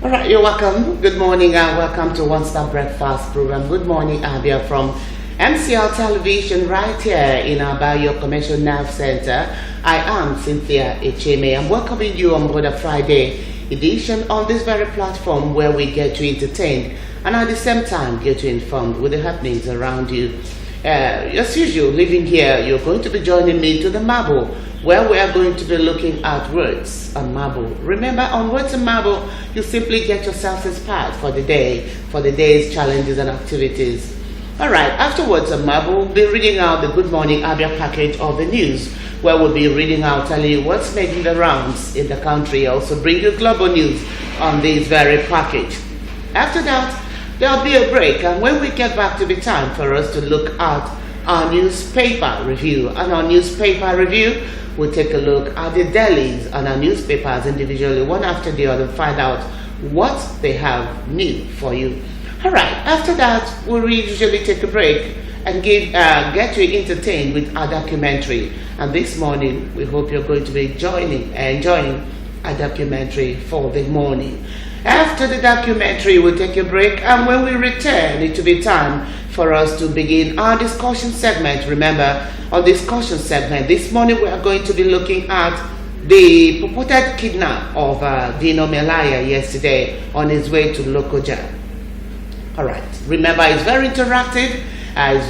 All right, you're welcome. Good morning and welcome to One Star Breakfast program. Good morning, Abia, from MCL Television right here in Abia Commercial Nerve Center. I am Cynthia Echeme. I'm welcoming you on Good Friday edition on this very platform where we get to entertain and at the same time get you informed with the happenings around you. As usual, living here, you're going to be joining me to the marble, where we are going to be looking at words on marble. Remember, on words on marble, you simply get yourself inspired for the day, for the day's challenges and activities. All right, afterwards on marble, we'll be reading out the Good Morning Abia package of the news, where we'll be reading out, telling you what's making the rounds in the country, also bring you global news on this very package. After that, there'll be a break, and when we get back to be time for us to look at our newspaper review. And our newspaper review, we'll take a look at the dailies and our newspapers individually, one after the other, find out what they have new for you. All right, after that, we'll usually take a break and get you entertained with our documentary. And this morning, we hope you're going to be enjoying a documentary for the morning. After the documentary, we'll take a break, and when we return, it will be time for us to begin our discussion segment. Remember, on discussion segment, this morning we are going to be looking at the purported kidnap of Dino Melaya yesterday on his way to Lokoja. All right, remember, it's very interactive. It's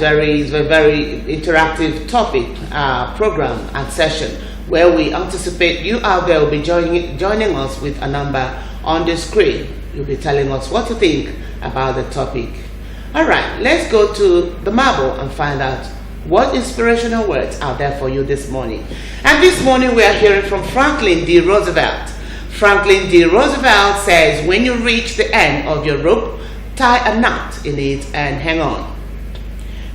a very interactive topic, program and session where we anticipate you out there will be joining us with a number on the screen. You'll be telling us what you think about the topic. All right, let's go to the marble and find out what inspirational words are there for you this morning. And this morning we are hearing from Franklin D. Roosevelt. Franklin D. Roosevelt says, when you reach the end of your rope, tie a knot in it and hang on.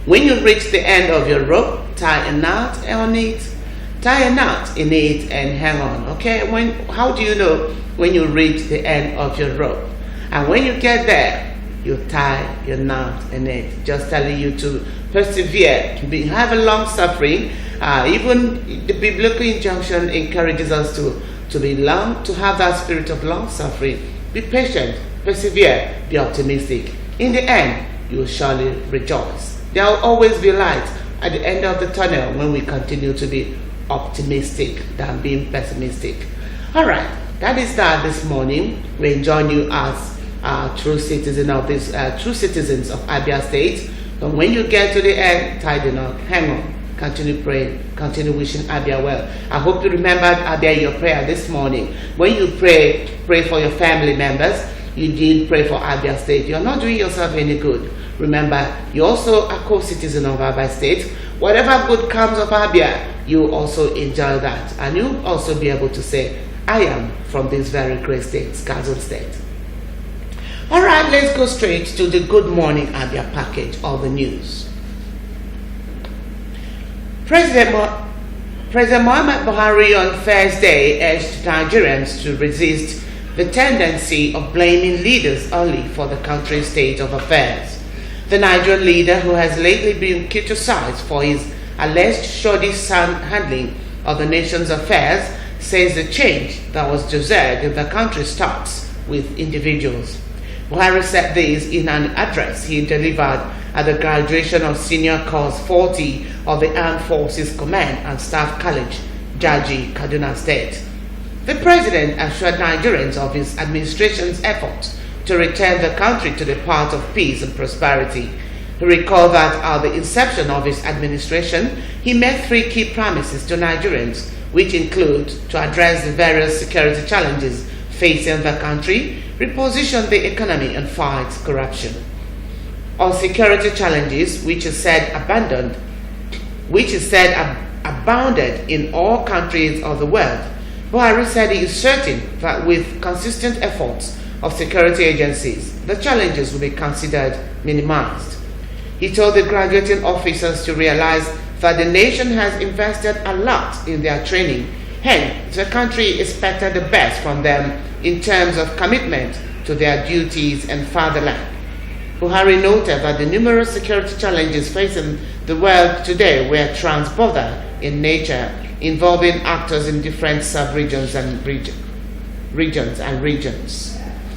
When you reach the end of your rope, tie a knot on it. Tie a knot in it and hang on. Okay, how do you know when you reach the end of your rope? And when you get there, you tie your knot in it. Just telling you to persevere, have a long suffering. Even the biblical injunction encourages us to have that spirit of long suffering. Be patient, persevere, be optimistic. In the end, you will surely rejoice. There will always be light at the end of the tunnel when we continue to be optimistic than being pessimistic. All right, that is that this morning. We enjoy you as true citizens of Abia State. But when you get to the end, tie the knot, hang on, continue praying, continue wishing Abia well. I hope you remembered Abia in your prayer this morning. When you pray for your family members. You did pray for Abia State. You're not doing yourself any good. Remember, you're also a co-citizen of Abia State. Whatever good comes of Abia, you also enjoy that. And you'll also be able to say, I am from this very great state, Skazon State. All right, let's go straight to the Good Morning Abia package of the news. President Muhammad Buhari on Thursday urged Nigerians to resist the tendency of blaming leaders only for the country's state of affairs. The Nigerian leader, who has lately been criticized for his alleged shoddy handling of the nation's affairs, says the change that was desired in the country starts with individuals. Buhari said this in an address he delivered at the graduation of Senior Course 40 of the Armed Forces Command and Staff College, Jaji, Kaduna State. The president assured Nigerians of his administration's efforts to return the country to the path of peace and prosperity. He recalled that at the inception of his administration, he made 3 key promises to Nigerians, which include to address the various security challenges facing the country, reposition the economy, and fight corruption. On security challenges, which is said abounded in all countries of the world, Buhari said he is certain that with consistent efforts of security agencies, the challenges will be considered minimized. He told the graduating officers to realize that the nation has invested a lot in their training, hence the country expected the best from them in terms of commitment to their duties and fatherland. Buhari noted that the numerous security challenges facing the world today were transborder in nature, involving actors in different sub-regions and regions.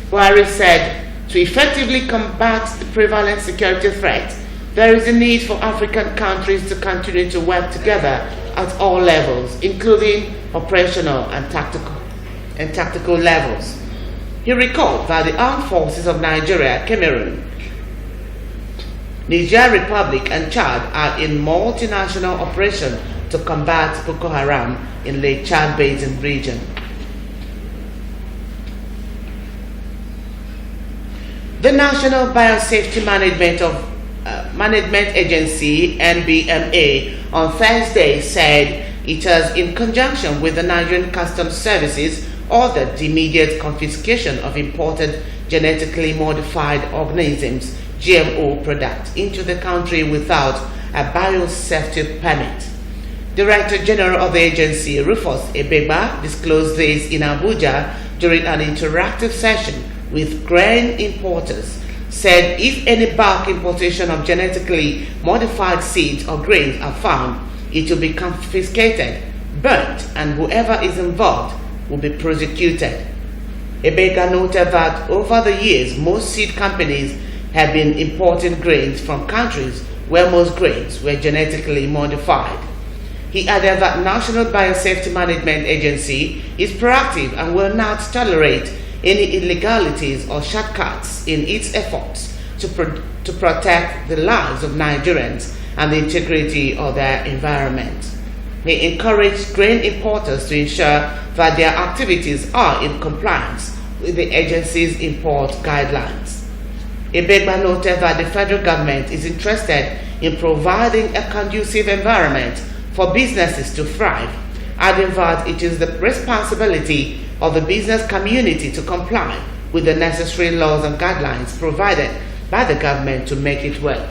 Buhari said, to effectively combat the prevalent security threat, there is a need for African countries to continue to work together at all levels, including operational and tactical levels. He recalled that the armed forces of Nigeria, Cameroon, Niger Republic and Chad are in multinational operation to combat Boko Haram in Lake Chad Basin region. The National Biosafety Management Agency, NBMA, on Thursday said it has, in conjunction with the Nigerian Customs Services, ordered the immediate confiscation of imported genetically modified organisms, GMO products, into the country without a biosafety permit. Director General of the agency, Rufus Ebegba, disclosed this in Abuja during an interactive session with grain importers, said if any bulk importation of genetically modified seeds or grains are found, it will be confiscated, burnt, and whoever is involved will be prosecuted. Ebega noted that over the years, most seed companies have been importing grains from countries where most grains were genetically modified. He added that National Biosafety Management Agency is proactive and will not tolerate any illegalities or shortcuts in its efforts to protect the lives of Nigerians and the integrity of their environment. He encouraged grain importers to ensure that their activities are in compliance with the agency's import guidelines. Ebegba noted that the federal government is interested in providing a conducive environment for businesses to thrive, adding that it is the responsibility of the business community to comply with the necessary laws and guidelines provided by the government to make it work.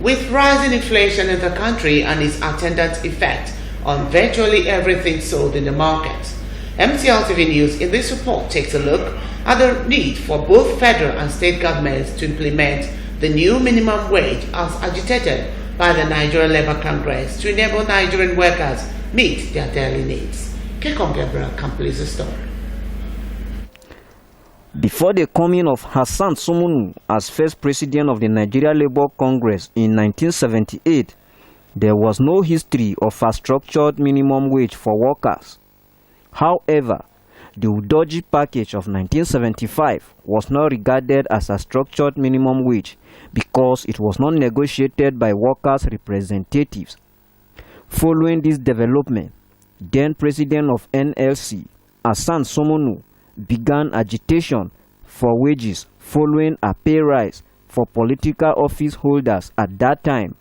With rising inflation in the country and its attendant effect on virtually everything sold in the market, MCL TV News in this report takes a look at the need for both federal and state governments to implement the new minimum wage as agitated by the Nigerian Labour Congress to enable Nigerian workers meet their daily needs. Kekon Gabriel completes the story. Before the coming of Hassan Somonu as first president of the Nigeria Labour Congress in 1978, there was no history of a structured minimum wage for workers. However, the Udoji package of 1975 was not regarded as a structured minimum wage because it was not negotiated by workers' representatives. Following this development, then president of NLC, Hassan Somonu, began agitation for wages following a pay rise for political office holders at that time,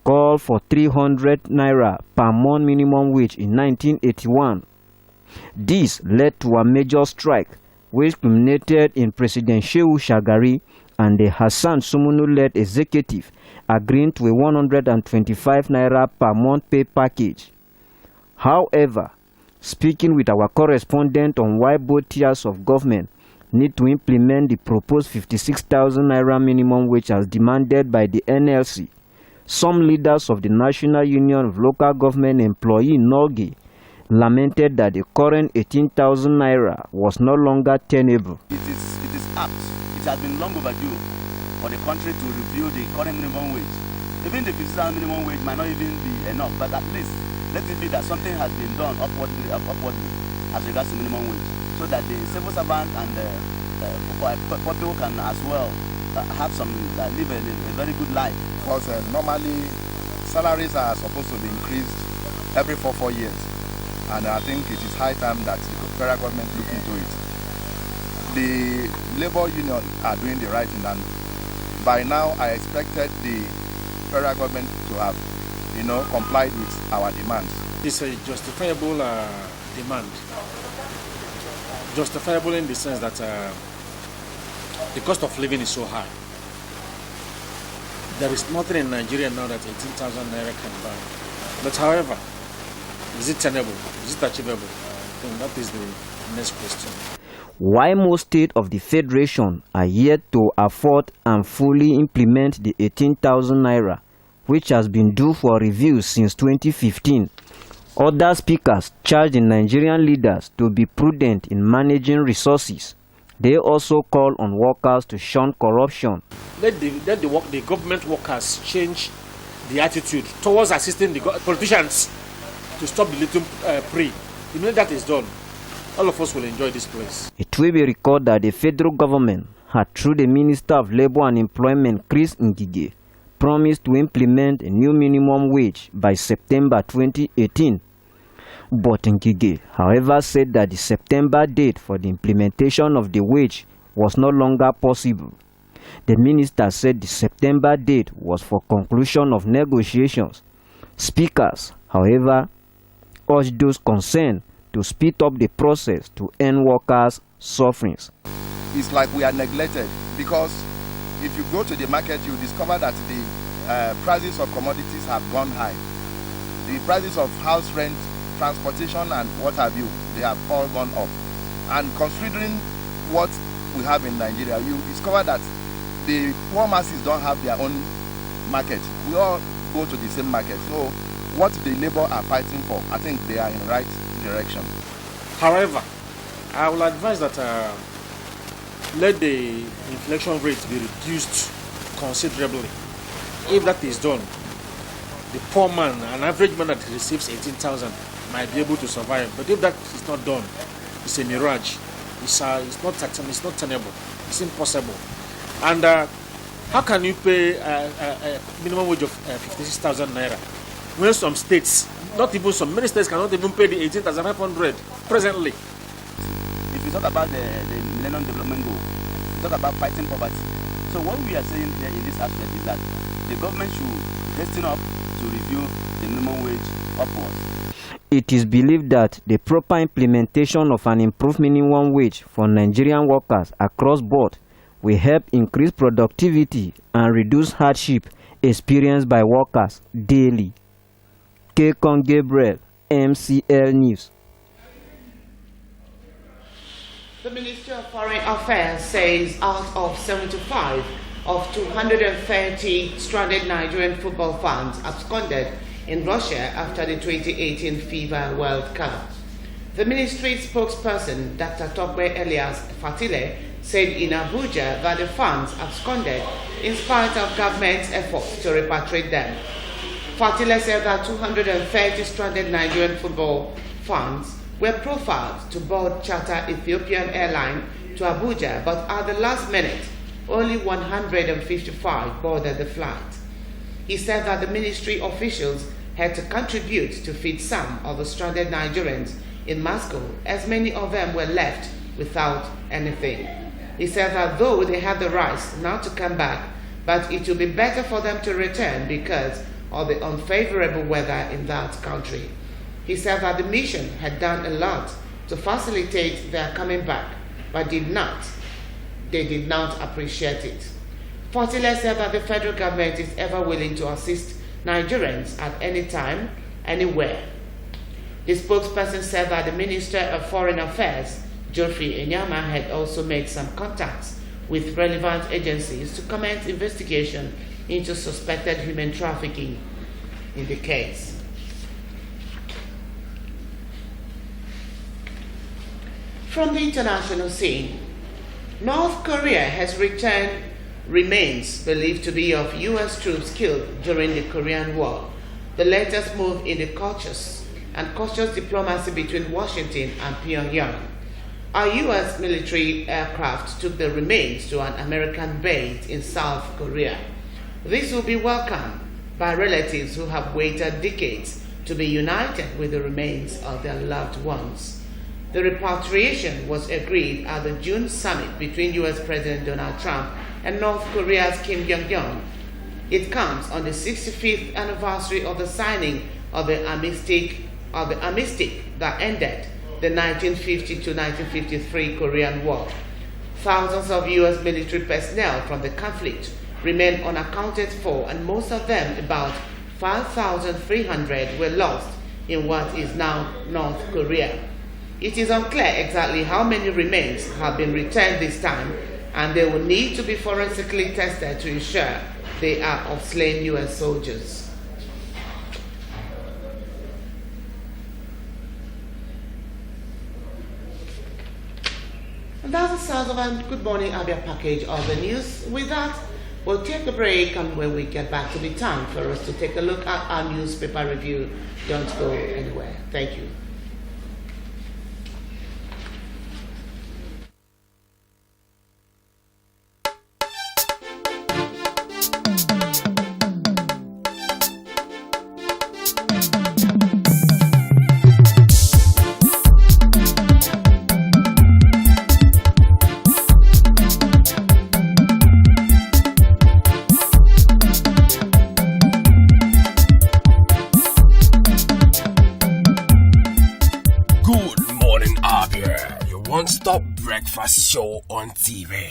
called for 300 naira per month minimum wage in 1981. This led to a major strike which culminated in President Shehu Shagari and the Hassan Somonu-led executive agreeing to a 125 naira per month pay package. However, speaking with our correspondent on why both tiers of government need to implement the proposed 56,000 naira minimum wage as demanded by the NLC, some leaders of the National Union of Local Government Employees (NOLGE) lamented that the current 18,000 naira was no longer tenable. It is apt. It has been long overdue for the country to review the current minimum wage. Even the 50,000 minimum wage might not even be enough, but at least let it be that something has been done upwardly as regards to minimum wage, so that the civil servant and the people can as well have some live a very good life. Because normally salaries are supposed to be increased every 4 years, and I think it is high time that the federal government look into it. The labor union are doing the right thing, and by now I expected the federal government to have complied with our demands. It's a justifiable demand. Justifiable in the sense that the cost of living is so high. There is nothing in Nigeria now that 18,000 naira can buy. But however, is it tenable? Is it achievable? Then that is the next question. Why most states of the Federation are yet to afford and fully implement the 18,000 naira, which has been due for review since 2015, Other speakers charged the Nigerian leaders to be prudent in managing resources. They also called on workers to shun corruption. Let the government workers change the attitude towards assisting the politicians to stop the little prey. The minute that is done, all of us will enjoy this place. It will be recalled that the federal government had, through the Minister of Labour and Employment, Chris Ngige, promised to implement a new minimum wage by September 2018. But Ngige, however, said that the September date for the implementation of the wage was no longer possible. The minister said the September date was for conclusion of negotiations. Speakers, however, urged those concerned to speed up the process to end workers' sufferings. It's like we are neglected, because if you go to the market, you discover that the prices of commodities have gone high. The prices of house rent, transportation and what have you, they have all gone up. And considering what we have in Nigeria, you discover that the poor masses don't have their own market. We all go to the same market. So what the labor are fighting for, I think they are in the right direction. However, I will advise that let the inflation rate be reduced considerably. If that is done, the poor man, an average man that receives 18,000, might be able to survive. But if that is not done, it's a mirage. It's not tenable. It's impossible. And how can you pay a minimum wage of 56,000 naira when some states, many states cannot even pay the 18,500 presently? If you talk about the Millennium Development Goal, you talk about fighting poverty. So what we are saying here in this aspect is that the government should hasten up to review the minimum wage upwards. It is believed that the proper implementation of an improved minimum wage for Nigerian workers across board will help increase productivity and reduce hardship experienced by workers daily. Kekon Gabriel, MCL News. The Ministry of Foreign Affairs says out of 75 of 230 stranded Nigerian football fans absconded in Russia after the 2018 FIFA World Cup. The ministry's spokesperson, Dr. Tokwe Elias Fatile, said in Abuja that the fans absconded in spite of government's efforts to repatriate them. Fatile said that 230 stranded Nigerian football fans were profiled to board charter Ethiopian airline to Abuja, but at the last minute, only 155 boarded the flight. He said that the ministry officials had to contribute to feed some of the stranded Nigerians in Moscow, as many of them were left without anything. He said that though they had the rights not to come back, but it would be better for them to return because of the unfavorable weather in that country. He said that the mission had done a lot to facilitate their coming back, but they did not appreciate it. Fortile said that the federal government is ever willing to assist Nigerians at any time, anywhere. The spokesperson said that the Minister of Foreign Affairs, Geoffrey Enyama, had also made some contacts with relevant agencies to commence investigation into suspected human trafficking in the case. From the international scene, North Korea has returned remains believed to be of U.S. troops killed during the Korean War, the latest move in the cautious diplomacy between Washington and Pyongyang. A U.S. military aircraft took the remains to an American base in South Korea. This will be welcomed by relatives who have waited decades to be united with the remains of their loved ones. The repatriation was agreed at the June summit between U.S. President Donald Trump and North Korea's Kim Jong-un. It comes on the 65th anniversary of the signing of the armistice that ended the 1950-1953 Korean War. Thousands of U.S. military personnel from the conflict remain unaccounted for, and most of them, about 5,300, were lost in what is now North Korea. It is unclear exactly how many remains have been returned this time, and they will need to be forensically tested to ensure they are of slain U.S. soldiers. that's the sound of our Good Morning Abia package of the news. With that, we'll take a break, and when we get back, to be time for us to take a look at our newspaper review. Don't go anywhere. Thank you. Stop breakfast show on TV.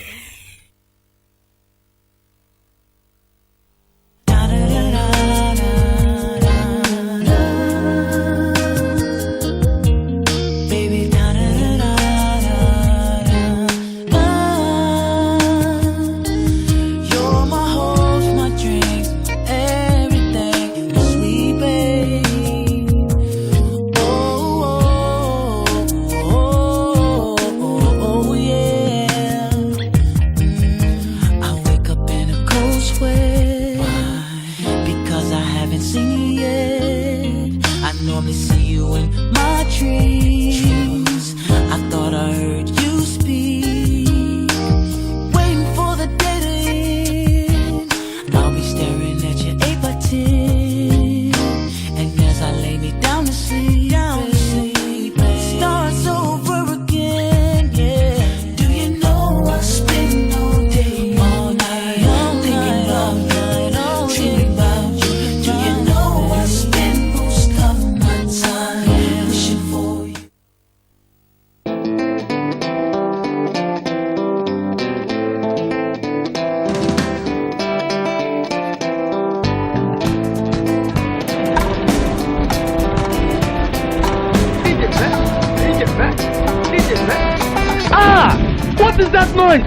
What is that noise?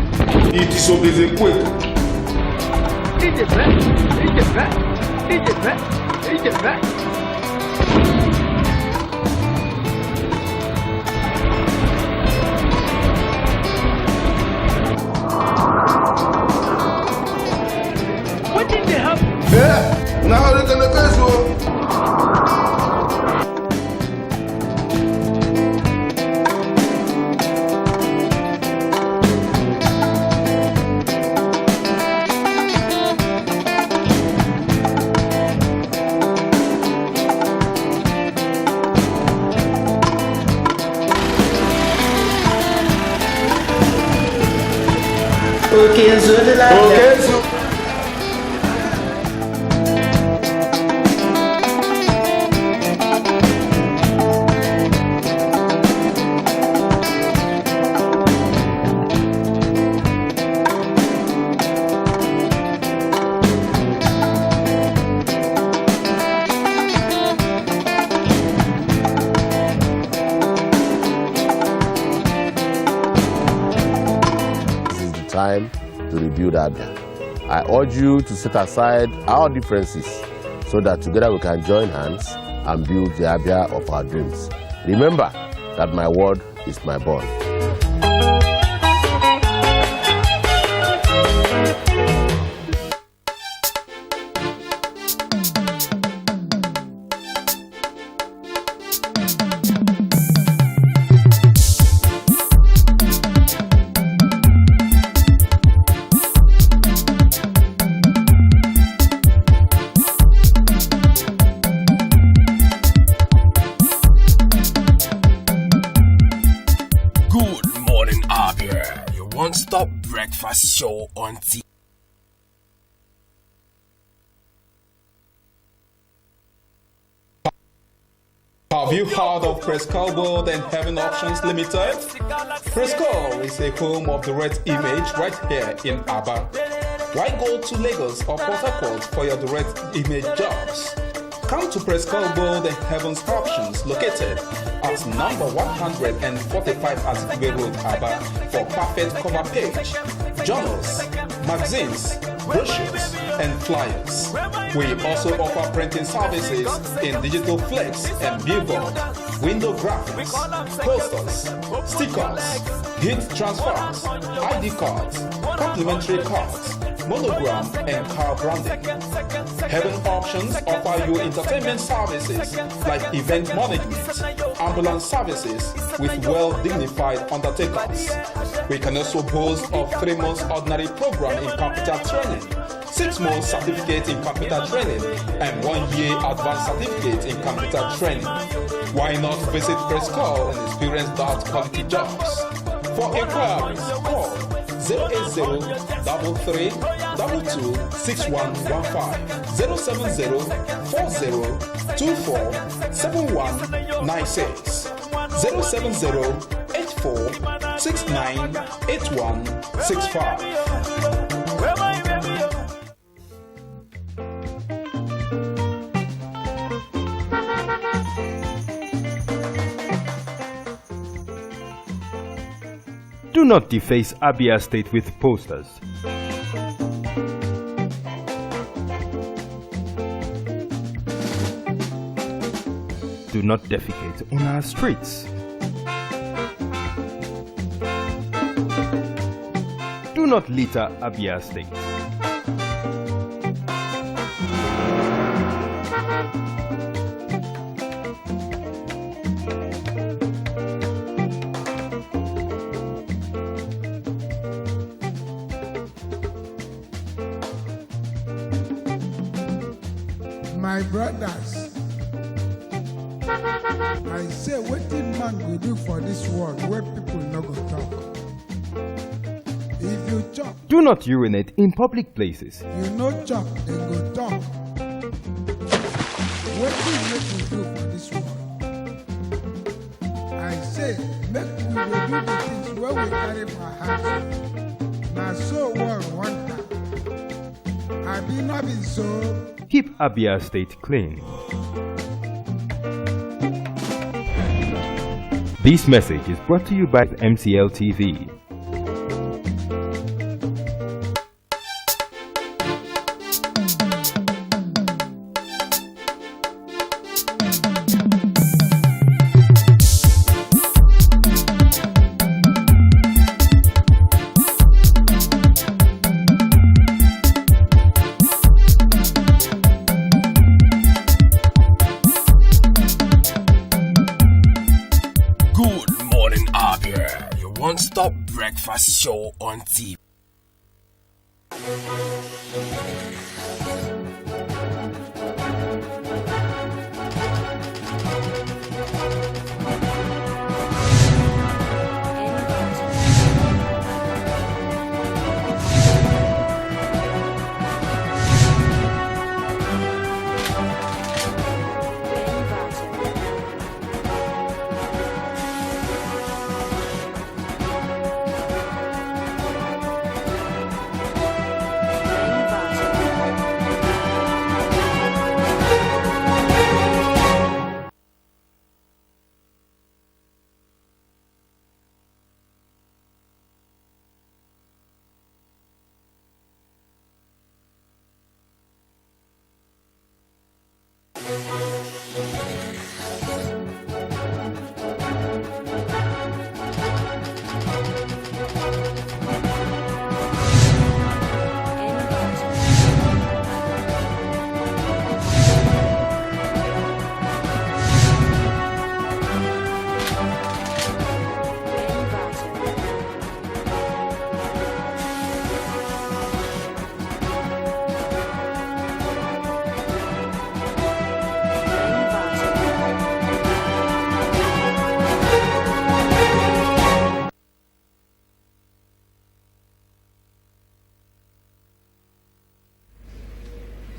It is so busy quick. What did they have? Yeah, now look at the visual. Okay, so time to rebuild Abia. I urge you to set aside our differences so that together we can join hands and build the Abia of our dreams. Remember that my word is my bond. Stop breakfast show on TV. Have you heard of Prescal World and Heaven Options Limited? Prescal is a home of the red image right here in Abia. Why go to Lagos or Port Harcourt for your direct image jobs? Come to Prescal World and Heaven's Options located at number 145 Azikwe Road, Abia for perfect cover page, journals, magazines, brochures, and flyers. We also offer printing services in digital flex and billboard. window graphics, posters, stickers, heat transfers, ID cards, complimentary cards, monogram and car branding. Heaven Options offer you entertainment services like event management, ambulance services with well-dignified undertakers. We can also boast of 3 months ordinary program in computer training, 6 months certificate in computer training, and 1 year advanced certificate in computer training. Why not visit Prescott and experience that quality jobs? For inquiries, call 080-3322-6115, 070-4024-7196, 070-8469-8165. Do not deface Abia State with posters. Do not defecate on our streets. Do not litter Abia State. My brothers, I say wetin man go do for this world where people no go talk. If you chop, Do not urinate in public places. you no chop, dem go talk. Wetin make we do for this world? I say make we dey do the things wey we carry for heart. Na so world want am. Abi no be so? Keep Abia State clean. This message is brought to you by MCL TV. Good morning, Abia. Your one-stop breakfast show on TV.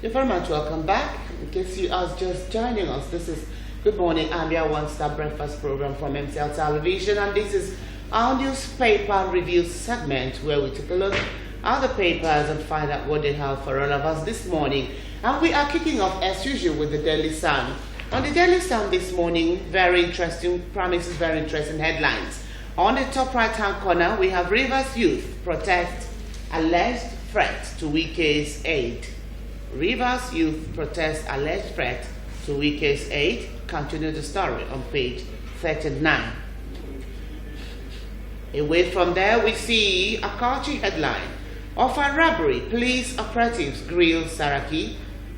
You're very much welcome back. In case you are just joining us, this is Good Morning Abia One-Star Breakfast Program from MCL Television, and this is our newspaper review segment where we take a look at the papers and find out what they have for all of us this morning. And we are kicking off as usual with the Daily Sun. On the Daily Sun this morning, very interesting headlines. On the top right-hand corner, we have Rivers youth protest alleged threat to Wike's aid. Rivers youth protest alleged threat to Wike's aid. Continue the story on page 39. Away from there, we see a Kachi headline of a robbery. Police operatives grill Saraki.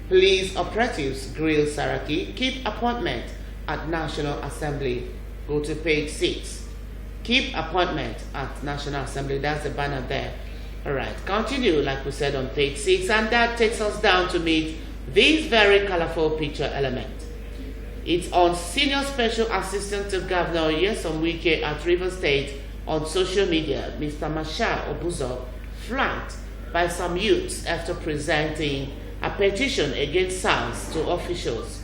Police operatives grill Saraki. Keep appointment at National Assembly. Go to page 6. Keep appointment at National Assembly. That's the banner there. All right. Continue, like we said, on page 6. And that takes us down to meet this very colorful picture element. It's on Senior Special Assistant to Governor Nyesom Wike at Rivers State on social media. Mr. Masha Obuzo flanked by some youths after presenting a petition against SARS to officials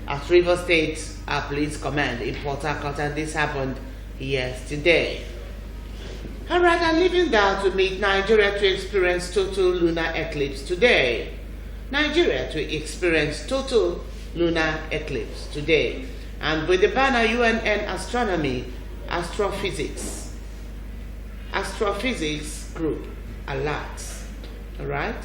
at Rivers State Police Command in Port Harcourt, and this happened yesterday. All right, I'm leaving that to meet Nigeria to experience total lunar eclipse today. Nigeria to experience total lunar eclipse today. And with the banner UNN Astronomy, Astrophysics Group alerts. All right,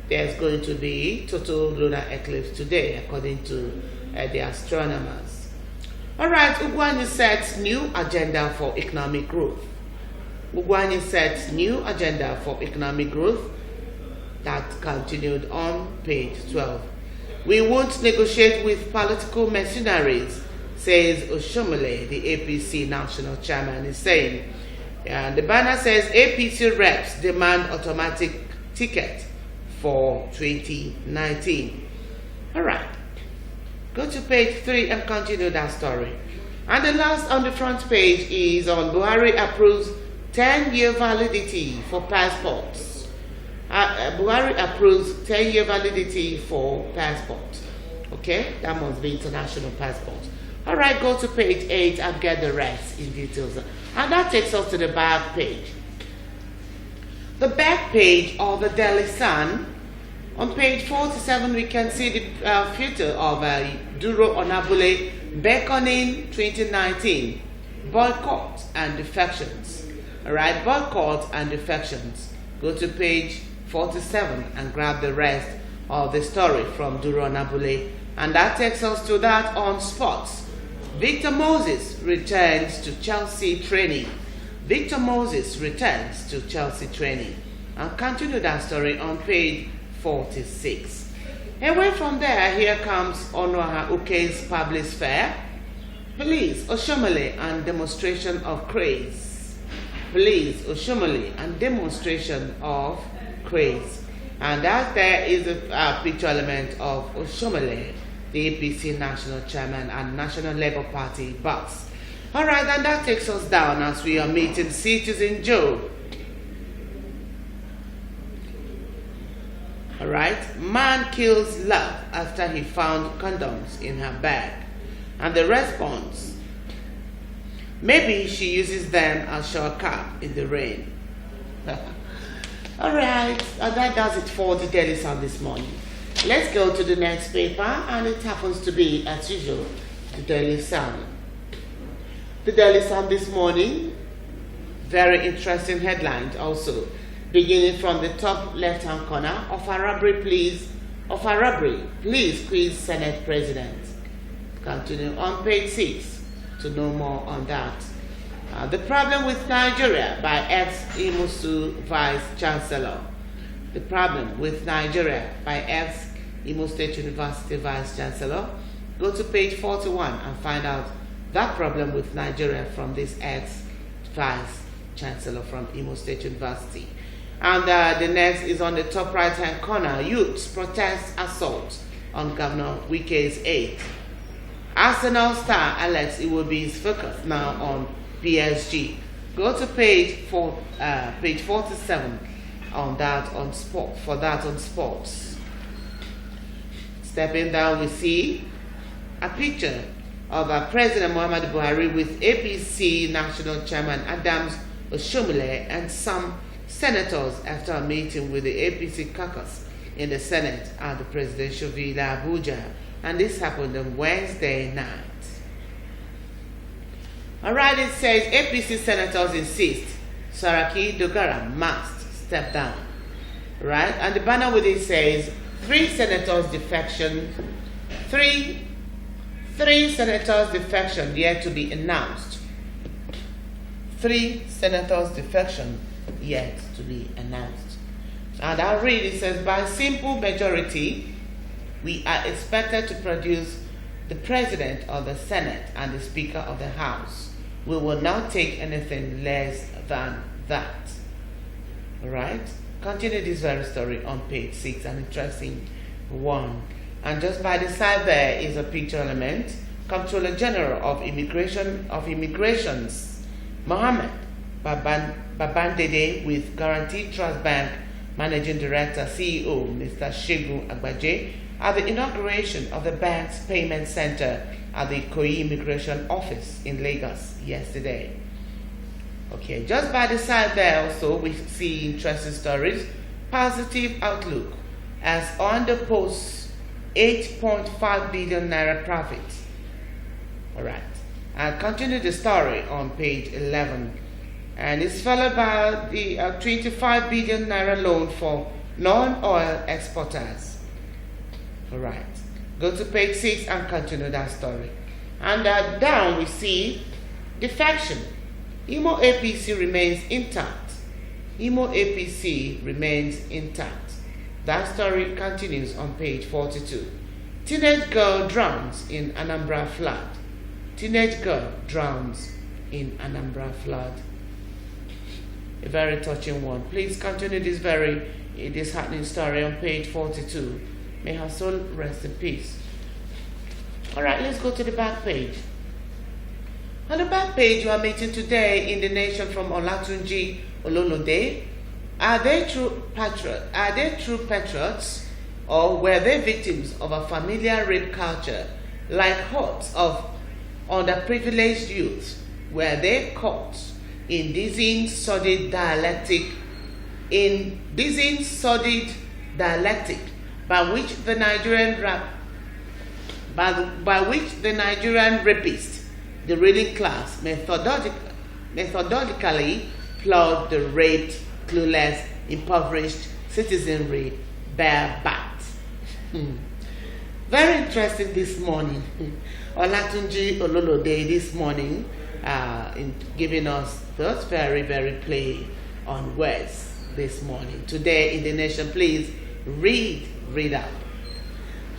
there's going to be total lunar eclipse today, according to the astronomers. All right, Ugwani sets new agenda for economic growth. Ugwani sets new agenda for economic growth. That continued on page 12. We won't negotiate with political mercenaries, says Oshomole, the APC national chairman, is saying. And the banner says APC reps demand automatic ticket for 2019. All right. Go to page 3 and continue that story. And the last on the front page is on Buhari approves 10-year validity for passports. Buhari approves 10-year validity for passports. Okay, that must be international passports. All right, go to page 8 and get the rest in details. And that takes us to the back page. The back page of the Daily Sun. On page 47, we can see the future of Duro Onabule beckoning 2019 boycott and defections. All right, boycott and defections. Go to page 47 and grab the rest of the story from Duro Onabule. And that takes us to that on sports. Victor Moses returns to Chelsea training. Victor Moses returns to Chelsea training. I'll continue that story on page 46. Away from there, here comes Onoha Uke's Public Fair. Police Oshomole and demonstration of craze. Police Oshomole and demonstration of craze. And that there is a picture element of Oshomole, the APC national chairman and National Labour Party boss. All right, and that takes us down as we are meeting Citizen Joe. All right, man kills love after he found condoms in her bag. And the response, maybe she uses them as shortcut in the rain. All right, and that does it for the Daily Sun this morning. Let's go to the next paper, and it happens to be, as usual, the Daily Sun. The Daily Sun this morning, very interesting headlines also. Beginning from the top left-hand corner, of a robbery, please quiz Senate President. Continue on page 6 to know more on that. The problem with Nigeria by ex-Imosu Vice Chancellor. The problem with Nigeria by ex-Imo State University Vice Chancellor. Go to page 41 and find out that problem with Nigeria from this ex-Vice Chancellor from Imo State University. And the next is on the top right-hand corner. Youths protest assault on Governor Wike's aide. Arsenal star Alex Iwobi's focus now on PSG. Go to page 47 on that on sport for that on sports. Stepping down, we see a picture of President Muhammadu Buhari with APC National Chairman Adams Oshomole and some senators after a meeting with the APC caucus in the Senate at the presidential villa Abuja, and this happened on Wednesday night. All right, it says APC senators insist Saraki Dogara must step down. Right, and the banner with it says 3 senators defection Three senators' defection yet to be announced. 3 senators' defection yet to be announced. And I'll read, it says, by simple majority, we are expected to produce the President of the Senate and the Speaker of the House. We will not take anything less than that. All right? Continue this very story on page 6, an interesting one. And just by the side there is a picture element. Comptroller General of Immigrations, Mohammed Babandede, with Guaranty Trust Bank Managing Director, CEO, Mr. Shegun Agbaje, at the inauguration of the bank's payment center at the Ikoyi Immigration Office in Lagos yesterday. Okay, just by the side there also we see interesting stories. Positive outlook as on the post 8.5 billion naira profit. All right, I'll continue the story on page 11, and it's followed by the 25 billion naira loan for non-oil exporters. All right, go to page 6 and continue that story. And down we see defection. Imo APC remains intact. Imo APC remains intact. That story continues on page 42. Teenage girl drowns in Anambra flood. Teenage girl drowns in Anambra flood. A very touching one. Please continue this very disheartening story on page 42. May her soul rest in peace. All right, let's go to the back page. On the back page, you are meeting today in the nation from Olatunji Ololode. Are they true patriots, or were they victims of a familiar rape culture, like hordes of underprivileged youth? Were they caught in dizzying sordid dialectic, by which the Nigerian rapist, the ruling class, methodically plowed the raped, clueless, impoverished citizenry barebacked. Very interesting this morning. Olatunji Ololode this morning in giving us those very, very play on words this morning. Today in the nation, please read up.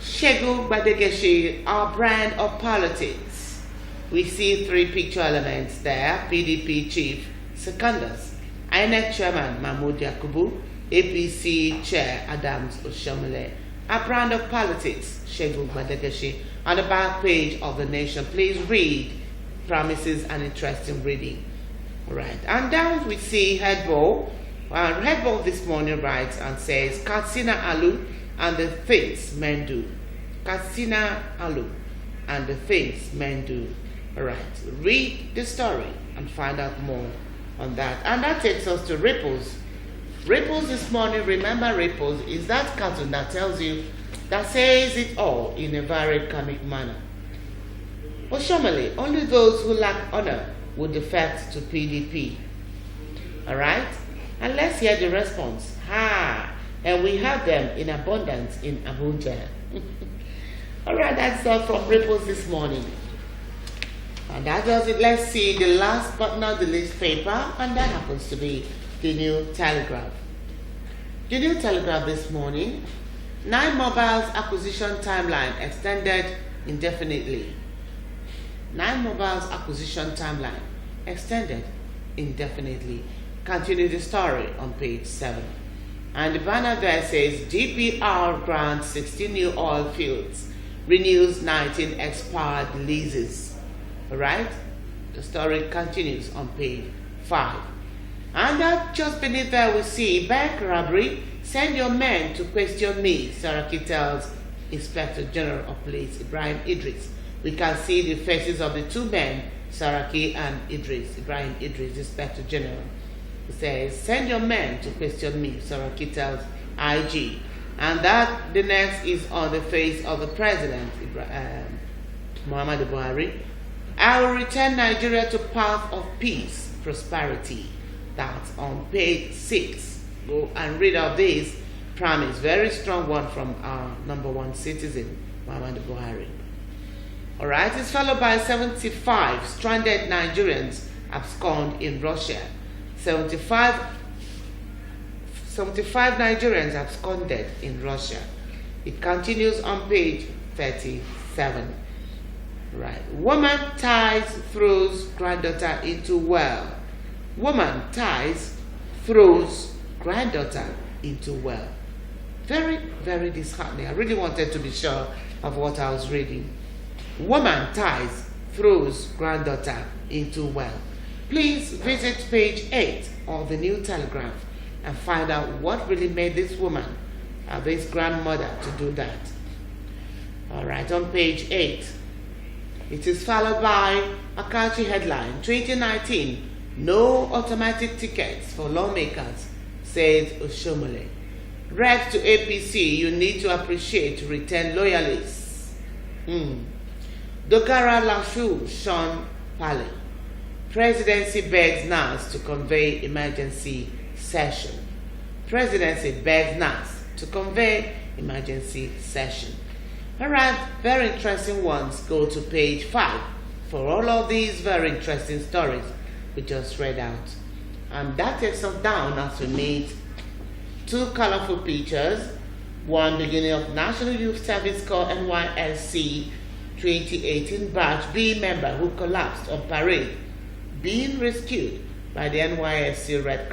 Shegun Gbadegeshi, our brand of politics. We see 3 picture elements there. PDP Chief Secondus, INEC Chairman Mahmoud Yakubu, APC Chair Adams Oshomole. Our brand of politics, Shegun Gbadegeshi. On the back page of the nation, please read. Promises an interesting reading. All right, and down we see Headbowl. Headbowl this morning writes and says, Katsina Alu and the things men do. Katsina Alu and the things men do. All right, read the story and find out more on that. And that takes us to Ripples. Ripples this morning, remember Ripples is that cartoon that tells you, that says it all in a very comic manner. Oshomole, only those who lack honor would defect to PDP. All right? And let's hear the response. And we have them in abundance in Abuja. All right, that's all from Ripples this morning. And that does it. Let's see the last but not the least paper, and that happens to be the New Telegraph. The New Telegraph this morning, 9 Mobile's acquisition timeline extended indefinitely. 9 Mobile's acquisition timeline extended indefinitely. Continue the story on page 7. And the banner there says, DPR grants 16 new oil fields, renews 19 expired leases. Alright? The story continues on page 5. And just beneath there we see, bank robbery, send your men to question me, Saraki tells Inspector General of Police Ibrahim Idris. We can see the faces of the 2 men, Saraki and Idris, Ibrahim Idris, Inspector General. He says, send your men to question me, Saraki tells IG. And that the next is on the face of the President, Muhammadu Buhari. I will return Nigeria to path of peace, prosperity. That's on page 6. Go and read out this promise. Very strong one from our #1 citizen, Muhammadu Buhari. Alright, it's followed by 75 stranded Nigerians abscond in Russia. 75 Nigerians absconded in Russia. It continues on page 37. Right. Woman throws granddaughter into well. Woman throws granddaughter into well. Very, very disheartening. I really wanted to be sure of what I was reading. Woman throws granddaughter into well. Please visit page 8 of the New Telegraph and find out what really made this woman, this grandmother, to do that. All right, on page 8, it is followed by a catchy headline: 2019, no automatic tickets for lawmakers, says Oshomole. Rep to APC, you need to appreciate return loyalists. Dogara Lashu, Sean Pale. Presidency begs NAS to convey emergency session. Presidency begs NAS to convey emergency session. All right, very interesting ones. Go to page 5 for all of these very interesting stories we just read out. And that takes us down as we meet two colorful pictures. One beginning of National Youth Service Corps NYSC 2018 Batch B member who collapsed on parade, being rescued by the NYSC Red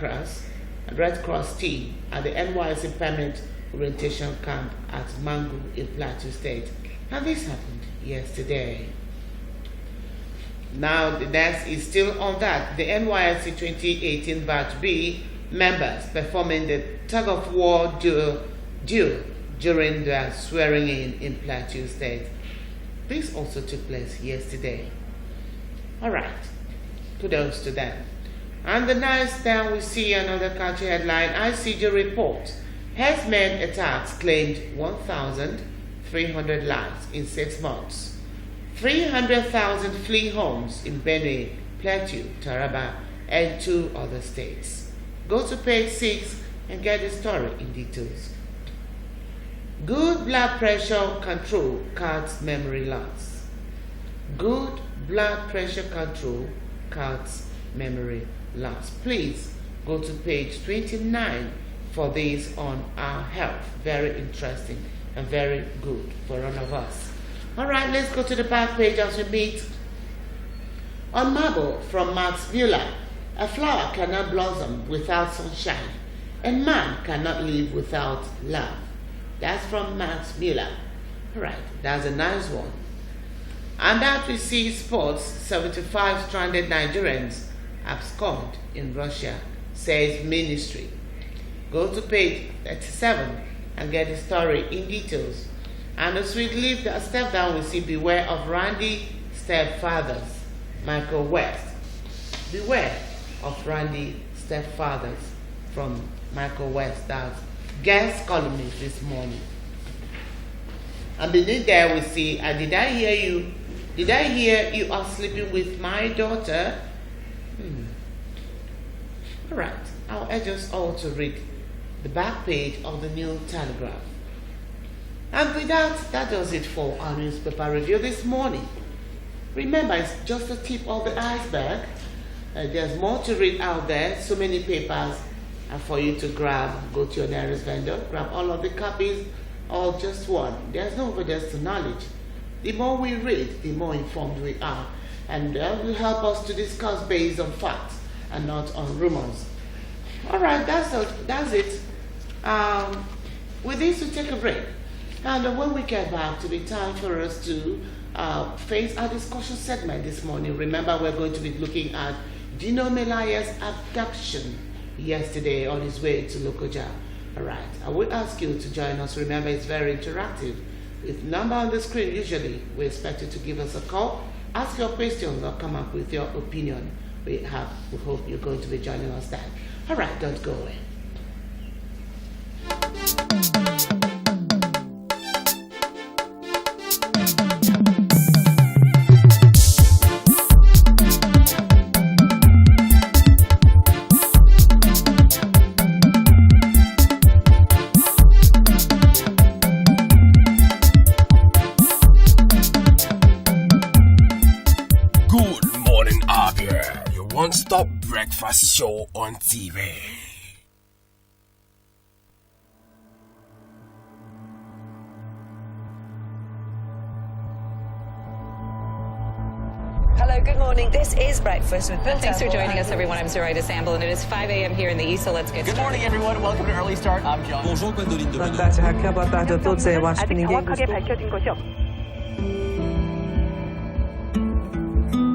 Cross team at the NYSC Permanent Orientation Camp at Mangu in Plateau State. And this happened yesterday. Now the next is still on that. The NYSC 2018 Batch B members performing the tug of war duel during their swearing in Plateau State. This also took place yesterday. Alright, kudos to them. And the next then we see another country headline: ICJ report. Herdsmen attacks claimed 1,300 lives in 6 months. 300,000 flee homes in Benue, Plateau, Taraba, and 2 other states. Go to page 6 and get the story in details. Good blood pressure control cuts memory loss. Good blood pressure control cuts memory loss. Please go to page 29 for this on our health. Very interesting and very good for all of us. All right, let's go to the back page as we meet on Marble from Max Mueller. A flower cannot blossom without sunshine, and man cannot live without love. That's from Max Mueller. All right, that's a nice one. And that we see sports: 75 stranded Nigerians abscond in Russia, says ministry. Go to page 37 and get the story in details. And as we leave that step down, we see beware of Randy stepfathers, Michael West. Beware of Randy stepfathers from Michael West. That's guest columnist this morning. And beneath there we see, did I hear you are sleeping with my daughter? All right, I'll urge us all to read the back page of the New Telegraph. And with that does it for our newspaper review this morning. Remember, it's just the tip of the iceberg. There's more to read out there, so many papers for you to grab. Go to your nearest vendor, grab all of the copies, or just one. There's no overdose to knowledge. The more we read, the more informed we are, and that will help us to discuss based on facts and not on rumors. All right, that's it. With this, we take a break, and when we get back, to be time for us to face our discussion segment this morning. Remember, we're going to be looking at Dino Melaya's abduction yesterday on his way to Lokoja. All right, I would ask you to join us. Remember, it's very interactive. With the number on the screen, usually we expect you to give us a call, ask your questions, or come up with your opinion. We hope you're going to be joining us then. All right, don't go away. one-stop breakfast show on TV. Hello, good morning. This is Breakfast with Bill. Thanks for joining us, everyone. I'm Zoraida Samble, and it is 5 a.m. here in the East, so let's get started. Good morning, everyone. Welcome to Early Start. I'm John. Bonjour, Gwendoline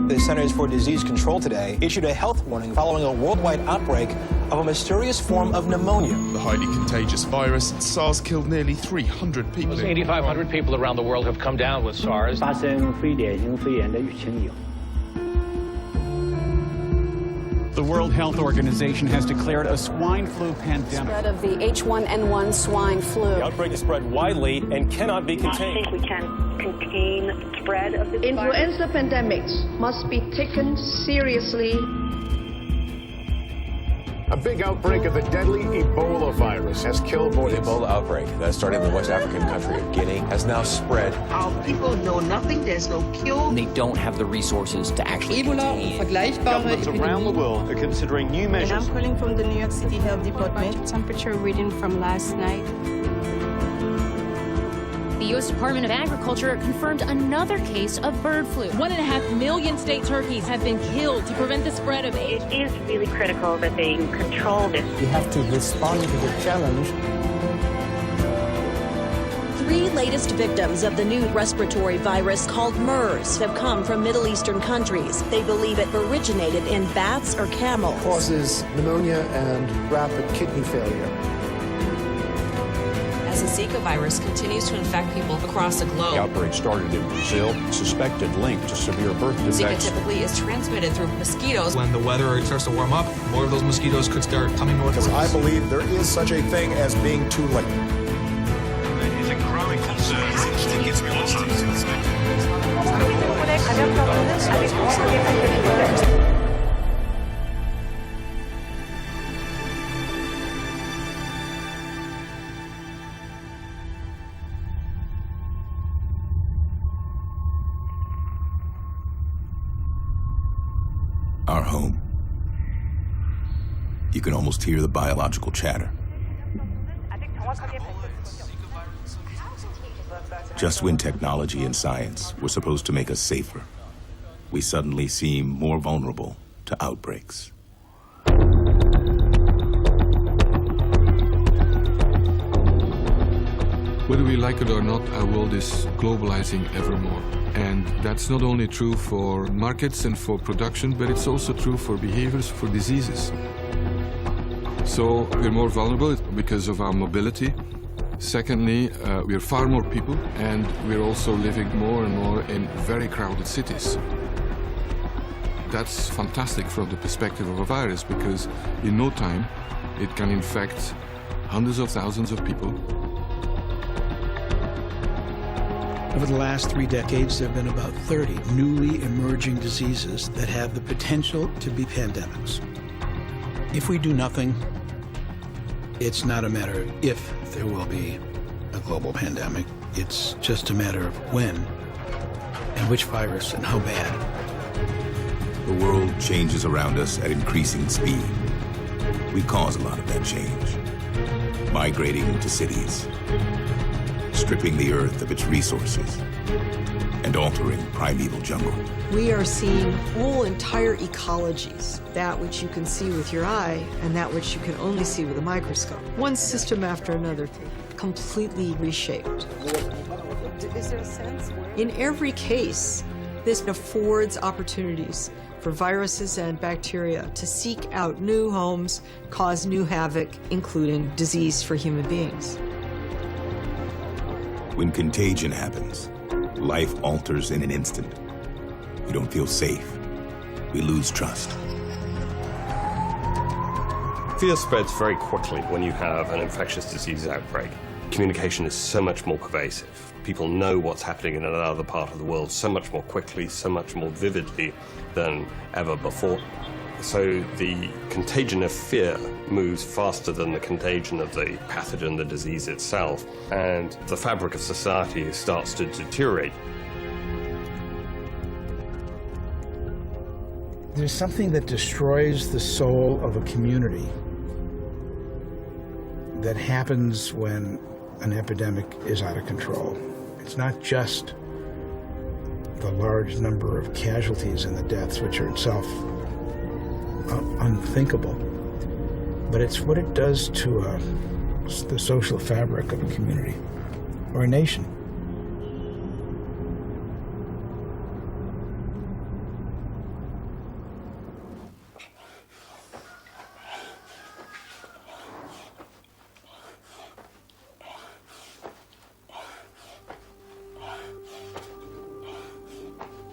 The Centers for Disease Control today issued a health warning following a worldwide outbreak of a mysterious form of pneumonia. The highly contagious virus, SARS, killed nearly 300 people. 8,500 people around the world have come down with SARS. The World Health Organization has declared a swine flu pandemic. Spread of the H1N1 swine flu. The outbreak has spread widely and cannot be contained. I think we can contain the spread of this Influenza pandemics must be taken seriously. A big outbreak of the deadly Ebola virus has killed more than... The Ebola outbreak that started in the West African country of Guinea has now spread. Our people know nothing, there's no cure. They don't have the resources to actually contain. Governments around the world are considering new measures. And I'm calling from the New York City Health Department. Temperature reading from last night. The U.S. Department of Agriculture confirmed another case of bird flu. 1.5 million state turkeys have been killed to prevent the spread of it. It is really critical that they control this. You have to respond to the challenge. 3 latest victims of the new respiratory virus called MERS have come from Middle Eastern countries. They believe it originated in bats or camels. Causes pneumonia and rapid kidney failure. As the Zika virus continues to infect people across the globe. The outbreak started in Brazil, suspected link to severe birth defects. Zika typically is transmitted through mosquitoes. When the weather starts to warm up, more of those mosquitoes could start coming north. Because I believe there is such a thing as being too late. There is a growing concern that gets Our home. You can almost hear the biological chatter. Just when technology and science were supposed to make us safer, we suddenly seem more vulnerable to outbreaks. Whether we like it or not, our world is globalizing ever more. And that's not only true for markets and for production, but it's also true for behaviors, for diseases. So we're more vulnerable because of our mobility. Secondly, we're far more people, and we're also living more and more in very crowded cities. That's fantastic from the perspective of a virus, because in no time it can infect hundreds of thousands of people. Over the last 3 decades, there have been about 30 newly emerging diseases that have the potential to be pandemics. If we do nothing, it's not a matter of if there will be a global pandemic. It's just a matter of when and which virus and how bad. The world changes around us at increasing speed. We cause a lot of that change. Migrating to cities, stripping the earth of its resources, and altering primeval jungle. We are seeing whole entire ecologies, that which you can see with your eye and that which you can only see with a microscope. One system after another, completely reshaped. Is there a sense where... In every case, this affords opportunities for viruses and bacteria to seek out new homes, cause new havoc, including disease for human beings. When contagion happens, life alters in an instant. We don't feel safe. We lose trust. Fear spreads very quickly when you have an infectious disease outbreak. Communication is so much more pervasive. People know what's happening in another part of the world so much more quickly, so much more vividly than ever before. So the contagion of fear moves faster than the contagion of the pathogen, the disease itself, and the fabric of society starts to deteriorate. There's something that destroys the soul of a community that happens when an epidemic is out of control. It's not just the large number of casualties and the deaths, which are itself unthinkable, but it's what it does to the social fabric of a community or a nation.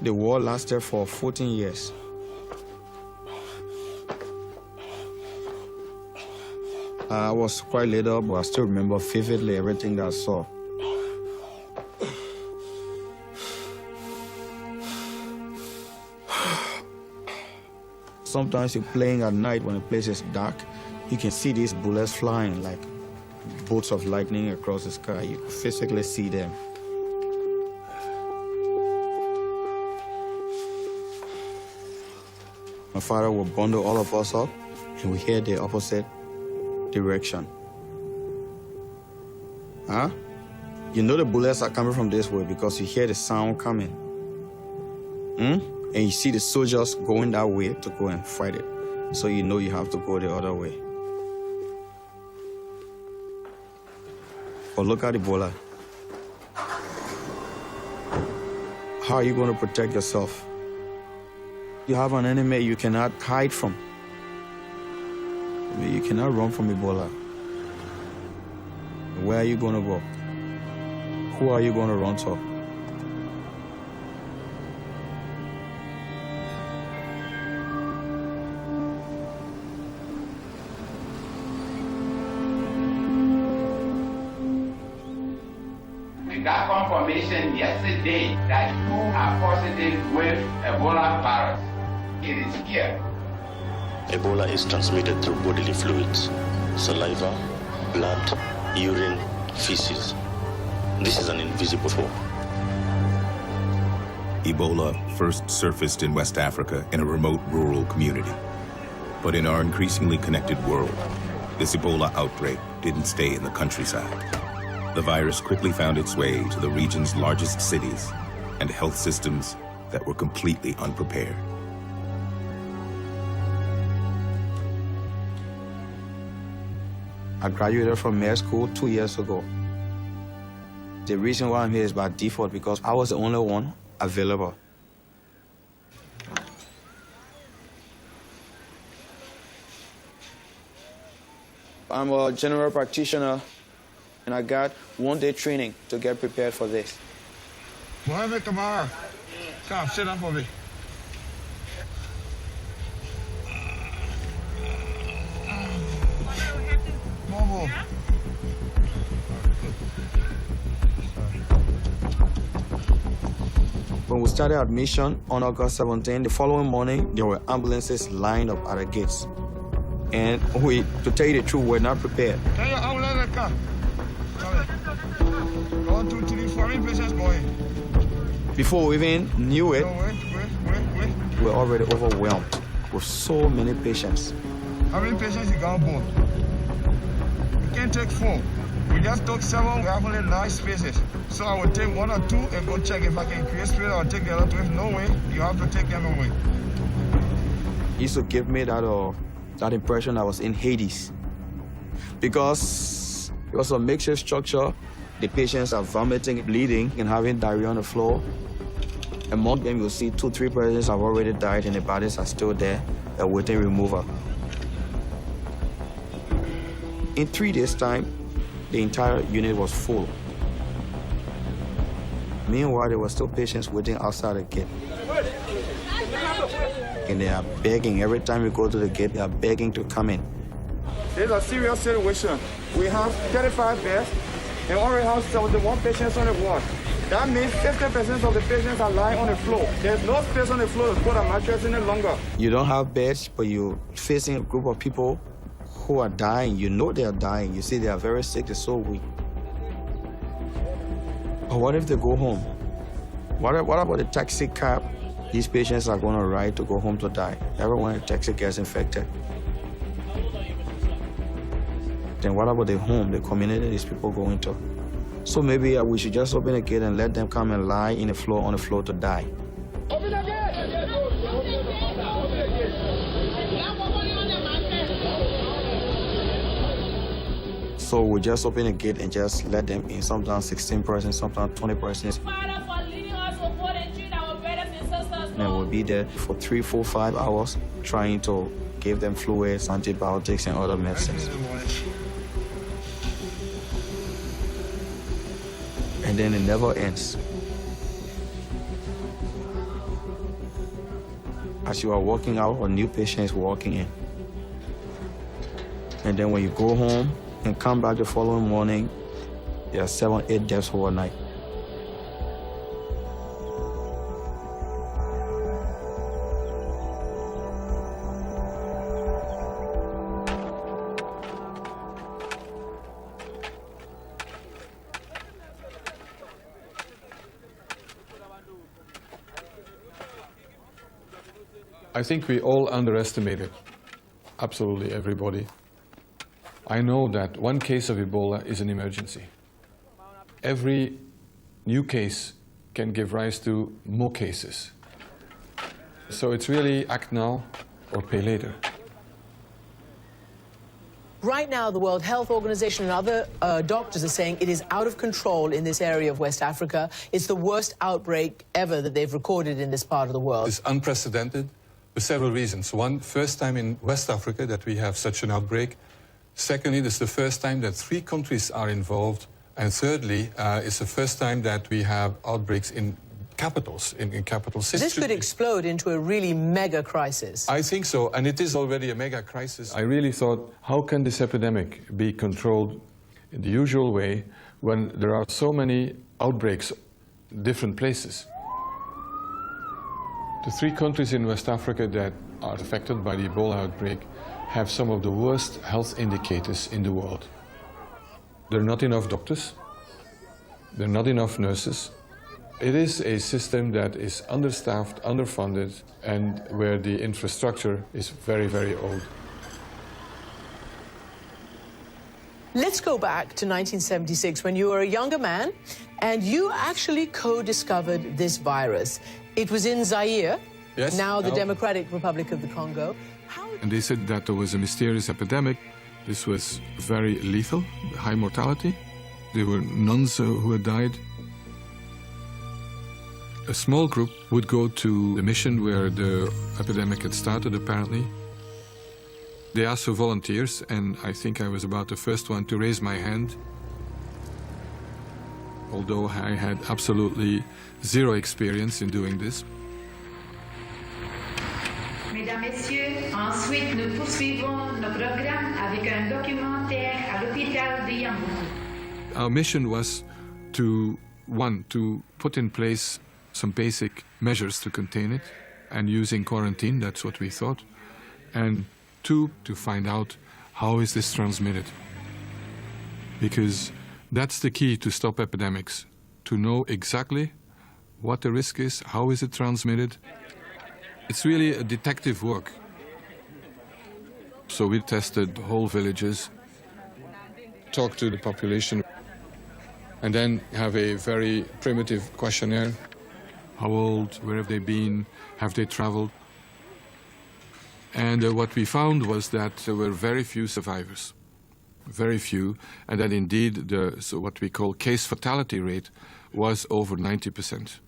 The war lasted for 14 years. I was quite little, but I still remember vividly everything that I saw. Sometimes you're playing at night when the place is dark, you can see these bullets flying like bolts of lightning across the sky. You can physically see them. My father would bundle all of us up, and we head the opposite direction. Huh? You know the bullets are coming from this way because you hear the sound coming. And you see the soldiers going that way to go and fight it. So you know you have to go the other way. But look at Ebola. How are you going to protect yourself? You have an enemy you cannot hide from. You cannot run from Ebola. Where are you going to go? Who are you going to run to? We got confirmation yesterday that you are positive with Ebola virus. It is here. Ebola is transmitted through bodily fluids, saliva, blood, urine, feces. This is an invisible foe. Ebola first surfaced in West Africa in a remote rural community. But in our increasingly connected world, this Ebola outbreak didn't stay in the countryside. The virus quickly found its way to the region's largest cities and health systems that were completely unprepared. I graduated from med school 2 years ago. The reason why I'm here is by default because I was the only one available. I'm a general practitioner, and I got 1 day training to get prepared for this. Mohamed Kamara, come, sit down for me. When we started admission on August 17, the following morning, there were ambulances lined up at the gates. And to tell you the truth, we're not prepared. Can you ambulance car? 1, 2, 3, 4 patients going. Before we even knew it, No, wait. we were already overwhelmed with so many patients. How many patients you got on board? We can't take 4. We just took 7. We have only 9 spaces. So I will take 1 or 2 and go check if I can create space. I'll take the other 2. If no way, you have to take them away. It used to give me that impression I was in Hades. Because it was a makeshift structure. The patients are vomiting, bleeding, and having diarrhea on the floor. Among them, you'll see 2, 3 persons have already died, and the bodies are still there, awaiting removal. In 3 days' time, the entire unit was full. Meanwhile, there were still patients waiting outside the gate. And they are begging. Every time we go to the gate, they are begging to come in. It's a serious situation. We have 35 beds and already have 71 patients on the ward. That means 50% of the patients are lying on the floor. There's no space on the floor to put a mattress any longer. You don't have beds, but you're facing a group of people who are dying. You know they are dying. You see they are very sick, they're so weak. But what if they go home? What about the taxi cab These patients are going to ride to go home to die. Everyone in Texas gets infected. Then what about the home, the community these people go into? So maybe we should just open the gate and let them come and lie on the floor to die. Open the gate! So we just open the gate and just let them in, sometimes 16 persons, sometimes 20 persons. And we'll be there for 3, 4, 5 hours trying to give them fluids, antibiotics, and other medicines. And then it never ends. As you are walking out, a new patient is walking in. And then when you go home and come back the following morning, there are 7, 8 deaths overnight. I think we all underestimated, absolutely everybody. I know that one case of Ebola is an emergency. Every new case can give rise to more cases. So it's really act now or pay later. Right now, the World Health Organization and other doctors are saying it is out of control in this area of West Africa. It's the worst outbreak ever that they've recorded in this part of the world. It's unprecedented for several reasons. One, first time in West Africa that we have such an outbreak. Secondly, this is the first time that 3 countries are involved. And thirdly, it's the first time that we have outbreaks in capitals, in capital cities. This could explode into a really mega crisis. I think so, and it is already a mega crisis. I really thought, how can this epidemic be controlled in the usual way when there are so many outbreaks in different places? The 3 countries in West Africa that are affected by the Ebola outbreak have some of the worst health indicators in the world. There are not enough doctors, there are not enough nurses. It is a system that is understaffed, underfunded, and where the infrastructure is very, very old. Let's go back to 1976 when you were a younger man and you actually co-discovered this virus. It was in Zaire, yes, now the Democratic Republic of the Congo. And they said that there was a mysterious epidemic. This was very lethal, high mortality. There were nuns who had died. A small group would go to the mission where the epidemic had started, apparently. They asked for volunteers, and I think I was about the first one to raise my hand. Although I had absolutely zero experience in doing this. Mesdames, Messieurs, ensuite nous poursuivons nos programmes avec un documentaire à l'hôpital de Yamoussoukro. Our mission was to, 1, to put in place some basic measures to contain it, and using quarantine, that's what we thought. And 2, to find out how is this transmitted. Because that's the key to stop epidemics, to know exactly what the risk is, how is it transmitted. It's really a detective work. So we tested whole villages, talked to the population, and then have a very primitive questionnaire. How old, where have they been, have they traveled? And what we found was that there were very few survivors, very few, and that indeed so what we call case fatality rate was over 90%.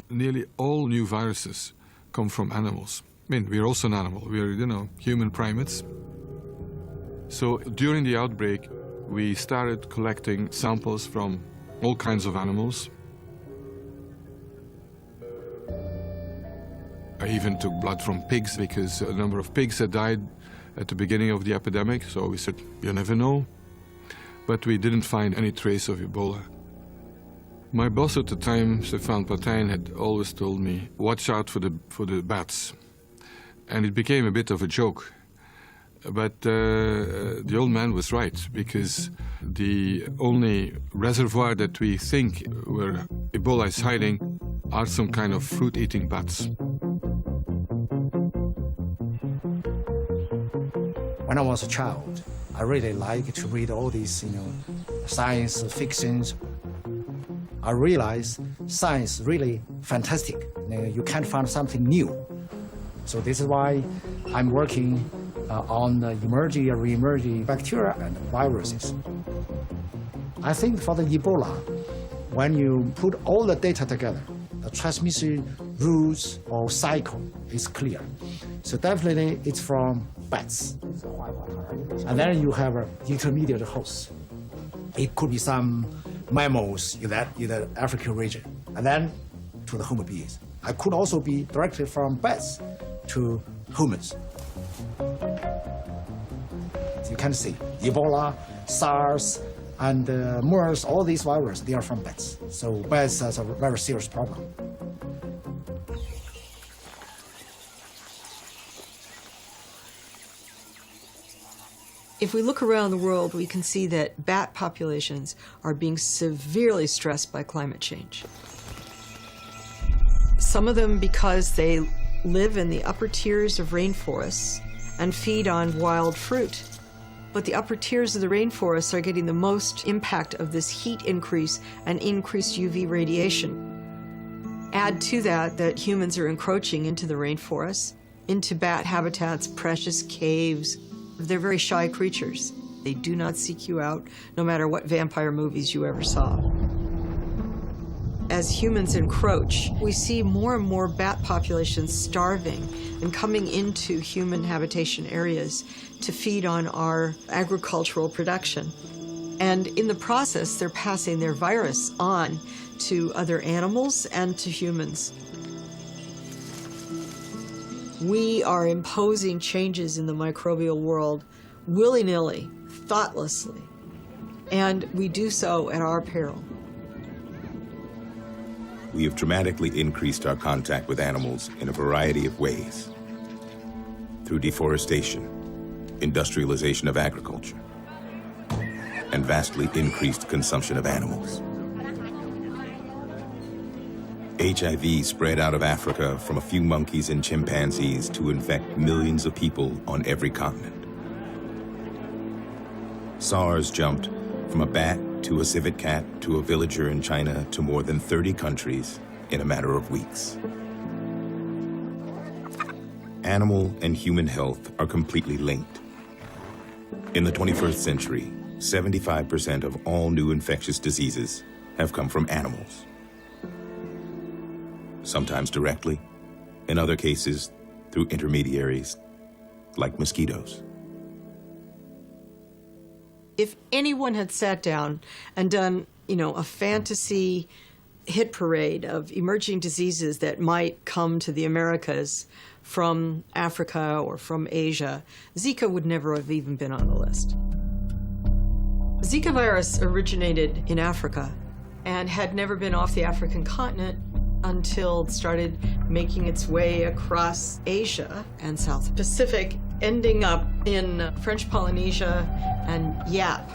Nearly all new viruses come from animals. I mean, we're also an animal. We're, human primates. So during the outbreak, we started collecting samples from all kinds of animals. I even took blood from pigs because a number of pigs had died at the beginning of the epidemic. So we said, you never know. But we didn't find any trace of Ebola. My boss at the time, Stefan Patijn, had always told me, watch out for the bats. And it became a bit of a joke. But the old man was right, because the only reservoir that we think where Ebola is hiding are some kind of fruit-eating bats. When I was a child, I really liked to read all these, science fictions. I realized science is really fantastic. You can't find something new. So this is why I'm working on emerging and re-emerging bacteria and viruses. I think for the Ebola, when you put all the data together, the transmission rules or cycle is clear. So definitely it's from bats. And then you have an intermediate host. It could be some mammals in the African region, and then to the human beings. It could also be directly from bats to humans. You can see Ebola, SARS, and MERS, all these viruses, they are from bats. So bats is a very serious problem. If we look around the world, we can see that bat populations are being severely stressed by climate change. Some of them because they live in the upper tiers of rainforests and feed on wild fruit. But the upper tiers of the rainforests are getting the most impact of this heat increase and increased UV radiation. Add to that humans are encroaching into the rainforests, into bat habitats, precious caves. They're very shy creatures. They do not seek you out, no matter what vampire movies you ever saw. As humans encroach, we see more and more bat populations starving and coming into human habitation areas to feed on our agricultural production. And in the process, they're passing their virus on to other animals and to humans. We are imposing changes in the microbial world willy-nilly, thoughtlessly, and we do so at our peril. We have dramatically increased our contact with animals in a variety of ways. Through deforestation, industrialization of agriculture, and vastly increased consumption of animals. HIV spread out of Africa from a few monkeys and chimpanzees to infect millions of people on every continent. SARS jumped from a bat to a civet cat to a villager in China to more than 30 countries in a matter of weeks. Animal and human health are completely linked. In the 21st century, 75% of all new infectious diseases have come from animals. Sometimes directly, in other cases through intermediaries like mosquitoes. If anyone had sat down and done, a fantasy hit parade of emerging diseases that might come to the Americas from Africa or from Asia, Zika would never have even been on the list. Zika virus originated in Africa and had never been off the African continent until it started making its way across Asia and South Pacific, ending up in French Polynesia and Yap.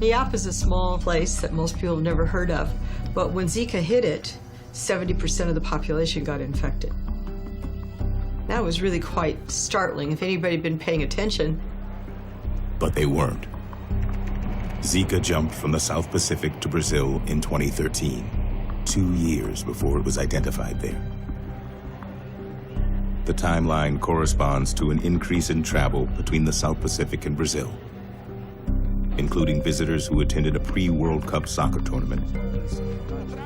Yap is a small place that most people have never heard of, but when Zika hit it, 70% of the population got infected. That was really quite startling if anybody had been paying attention. But they weren't. Zika jumped from the South Pacific to Brazil in 2013, 2 years before it was identified there. The timeline corresponds to an increase in travel between the South Pacific and Brazil, including visitors who attended a pre-World Cup soccer tournament,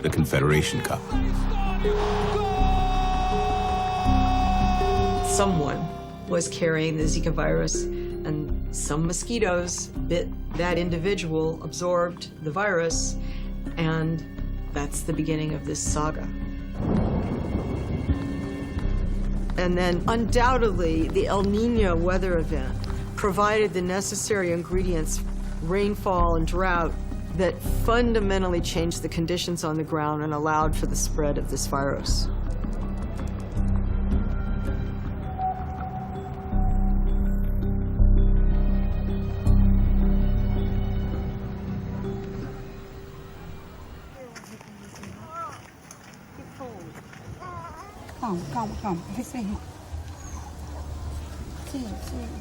the Confederation Cup. Someone was carrying the Zika virus, and some mosquitoes bit that individual, absorbed the virus, and that's the beginning of this saga. And then undoubtedly, the El Niño weather event provided the necessary ingredients, rainfall and drought, that fundamentally changed the conditions on the ground and allowed for the spread of this virus.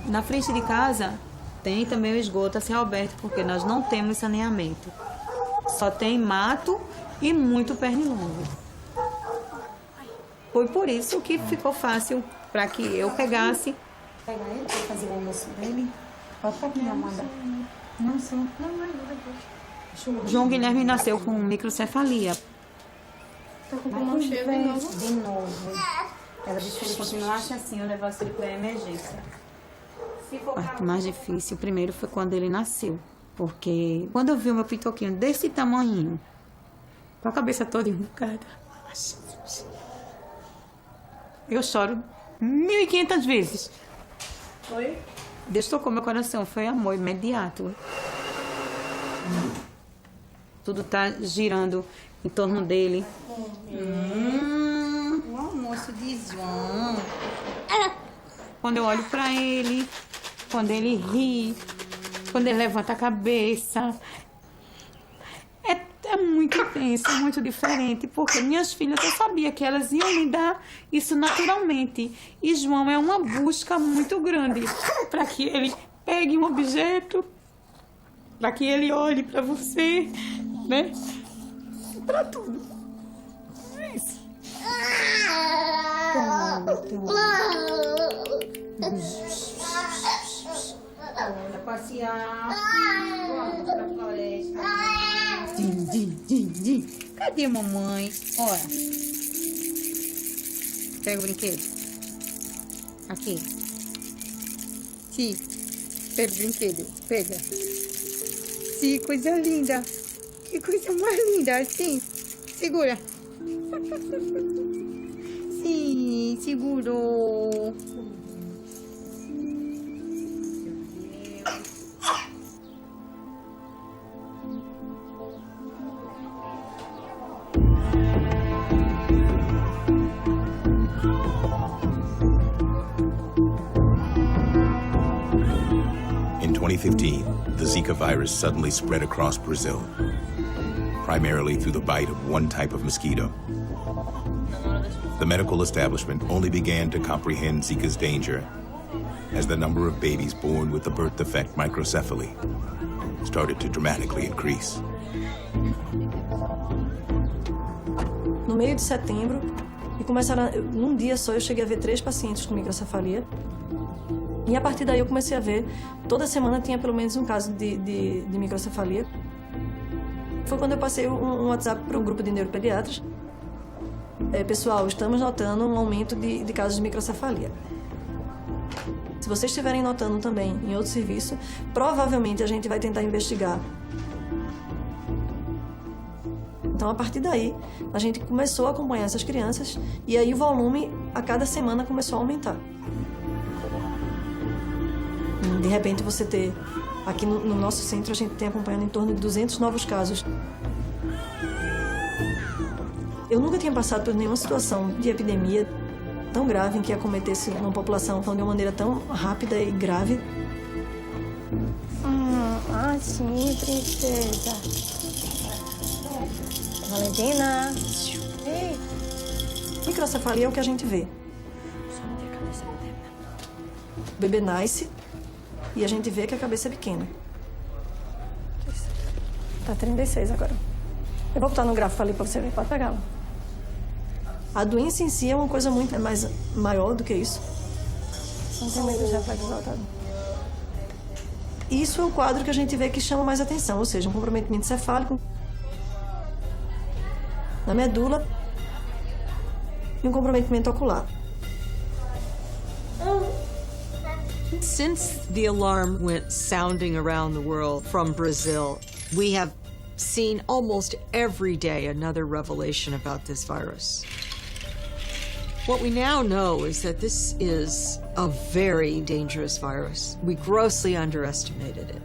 Na frente de casa tem também o esgoto a céu aberto, porque nós não temos saneamento. Só tem mato e muito pernilongo. Foi por isso que ficou fácil para que eu pegasse. Pegar ele para fazer o almoço dele. Pode pegar, manda. Não sei. João Guilherme nasceu com microcefalia. Tô com o pulmão cheio de novo. De novo. Ela disse que ele continuasse assim, eu levasse ele para a emergência. A parte mais difícil, primeiro, foi quando ele nasceu. Porque quando eu vi o meu pitoquinho desse tamanhinho, com a cabeça toda enrucada, eu choro 1.500 vezes. Foi? Deus tocou meu coração, foi amor imediato. Tudo tá girando em torno dele. O almoço de João. Quando eu olho pra ele, quando ele ri, quando ele levanta a cabeça. É muito intenso, é muito diferente, porque minhas filhas, eu sabia que elas iam me dar isso naturalmente. E João é uma busca muito grande para que ele pegue um objeto, para que ele olhe para você, né? Para tudo. É isso. Bora passear. Vamos pra floresta. Cadê mamãe? Olha. Pega o brinquedo. Aqui. Sim. Pega o brinquedo. Pega. Sim, coisa linda. Que coisa mais linda. Assim. Segura. Sim, segurou. In 2015, the Zika virus suddenly spread across Brazil, primarily through the bite of one type of mosquito. The medical establishment only began to comprehend Zika's danger as the number of babies born with the birth defect microcephaly started to dramatically increase. No meio de setembro, e começaram, num dia só eu cheguei a ver 3 pacientes com microcefalia. E a partir daí eu comecei a ver, toda semana tinha pelo menos um caso de microcefalia. Foi quando eu passei um WhatsApp para um grupo de neuropediatras. Pessoal, estamos notando um aumento de casos de microcefalia. Se vocês estiverem notando também em outro serviço, provavelmente a gente vai tentar investigar. Então, a partir daí, a gente começou a acompanhar essas crianças e aí o volume, a cada semana, começou a aumentar. De repente, você ter... Aqui no nosso centro, a gente tem acompanhando em torno de 200 novos casos. Eu nunca tinha passado por nenhuma situação de epidemia tão grave em que acometesse uma população de uma maneira tão rápida e grave. Sim, princesa. Valentina. Ei. Microcefalia é o que a gente vê. O bebê nasce e a gente vê que a cabeça é pequena. Tá 36 agora. Eu vou botar no gráfico ali pra você ver. Pode pegá-la. A doença em si é uma coisa muito maior do que isso. Não tem medo de reflexo exaltado. Isso é o quadro que a gente vê que chama mais atenção, ou seja, um comprometimento cefálico na medula e um comprometimento ocular. Since the alarm went sounding around the world from Brazil, we have seen almost every day another revelation about this virus. What we now know is that this is a very dangerous virus. We grossly underestimated it.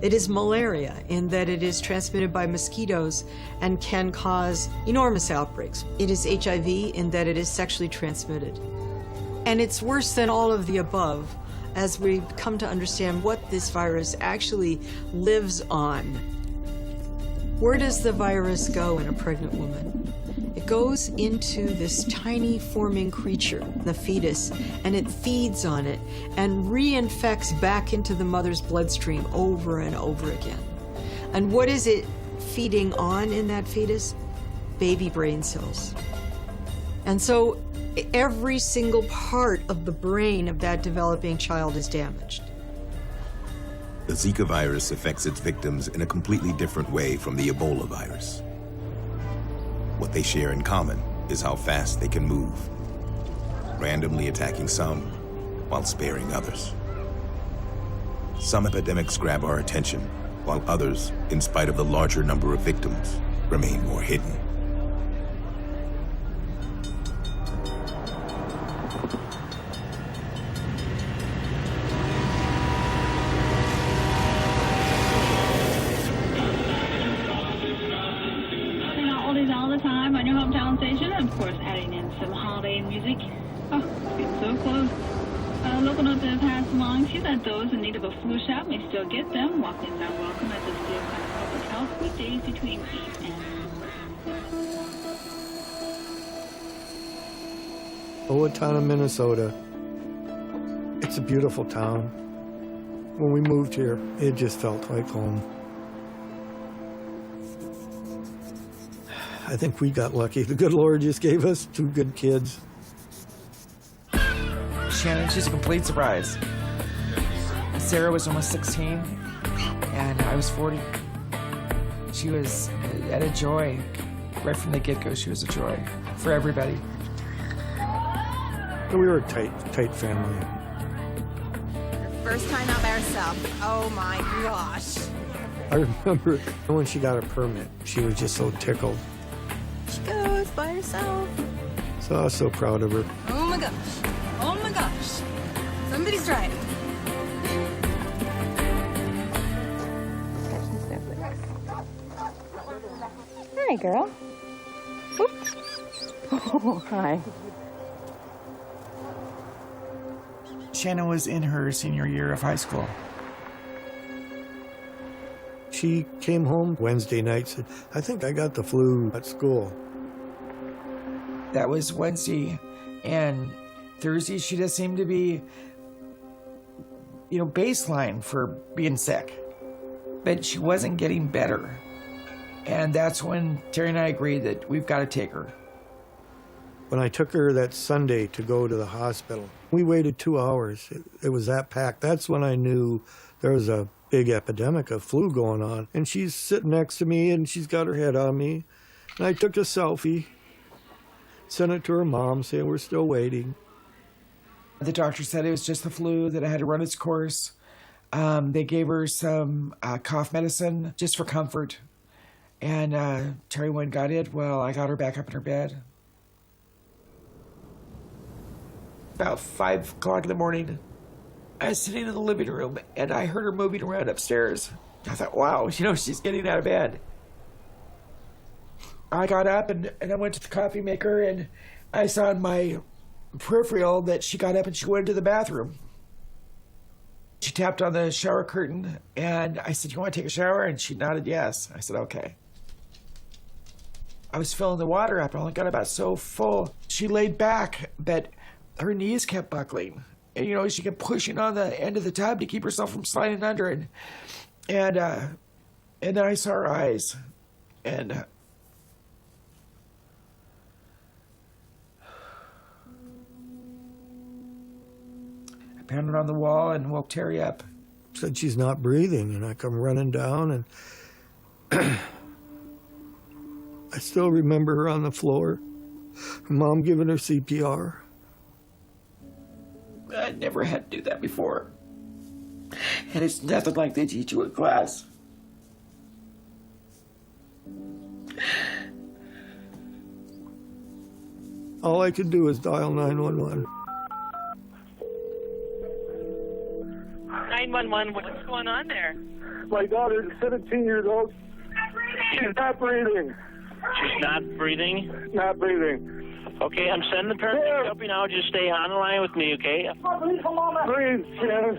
It is malaria in that it is transmitted by mosquitoes and can cause enormous outbreaks. It is HIV in that it is sexually transmitted. And it's worse than all of the above as we come to understand what this virus actually lives on. Where does the virus go in a pregnant woman? It goes into this tiny forming creature, the fetus, and it feeds on it and reinfects back into the mother's bloodstream over and over again. And what is it feeding on in that fetus? Baby brain cells. And so every single part of the brain of that developing child is damaged. The Zika virus affects its victims in a completely different way from the Ebola virus. What they share in common is how fast they can move, randomly attacking some while sparing others. Some epidemics grab our attention, while others, in spite of the larger number of victims, remain more hidden. All the time on your hometown station, and of course adding in some holiday music. Oh, it's so close. Local note that passed along to that those in need of a flu shot may still get them. Walk-ins are welcome at the Steel Public Health weekdays between 8 and Owatonna, Minnesota. It's a beautiful town. When we moved here, it just felt like home. I think we got lucky. The good Lord just gave us two good kids. Shannon, she's a complete surprise. Sarah was almost 16, and I was 40. She was at a joy. Right from the get-go, she was a joy for everybody. We were a tight family. First time out by herself. Oh my gosh. I remember when she got a permit, she was just so tickled. She goes by herself. So I was so proud of her. Oh my gosh. Oh my gosh. Somebody's driving. Hi, girl. Oh, hi. Shannon was in her senior year of high school. She came home Wednesday night, said, I think I got the flu at school. That was Wednesday, and Thursday she just seemed to be, baseline for being sick. But she wasn't getting better. And that's when Terry and I agreed that we've got to take her. When I took her that Sunday to go to the hospital, we waited 2 hours. It was that packed. That's when I knew there was a big epidemic of flu going on. And she's sitting next to me, and she's got her head on me. And I took a selfie, sent it to her mom, saying we're still waiting. The doctor said it was just the flu, that it had to run its course. They gave her some cough medicine just for comfort. And Terry went and got it. Well, I got her back up in her bed. About 5 o'clock in the morning, I was sitting in the living room, and I heard her moving around upstairs. I thought, wow, she's getting out of bed. I got up, and I went to the coffee maker, and I saw in my peripheral that she got up and she went into the bathroom. She tapped on the shower curtain, and I said, you want to take a shower? And she nodded yes. I said, okay. I was filling the water up. I only got about so full. She laid back, but her knees kept buckling. And, she kept pushing on the end of the tub to keep herself from sliding under. And then I saw her eyes. And I pounded on the wall and woke Terry up. Said she's not breathing, and I come running down, and I still remember her on the floor, her mom giving her CPR. I'd never had to do that before. And it's nothing like they teach you in class. All I could do is dial 911. 911, what's going on there? My daughter is 17 years old. She's not breathing. She's not breathing? Not breathing. Okay, I'm sending the paramedics help you now. Just stay on the line with me, okay? Breathe, Shannon.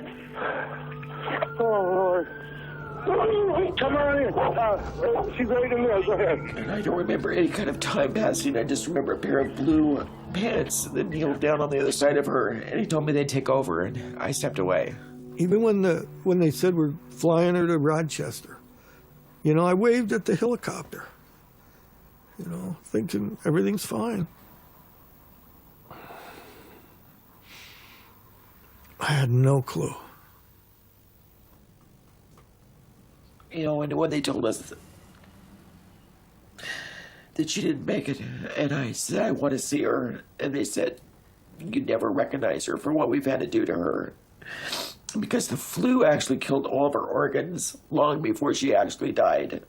Oh, Lord. Come on in. She's right in there. Go ahead. And I don't remember any kind of time passing. I just remember a pair of blue pants that kneeled down on the other side of her, and he told me they'd take over, and I stepped away. Even when they said we're flying her to Rochester, you know, I waved at the helicopter, you know, thinking everything's fine. I had no clue. You know, and when they told us that she didn't make it, and I said, I want to see her, and they said, you'd never recognize her for what we've had to do to her. Because the flu actually killed all of her organs long before she actually died.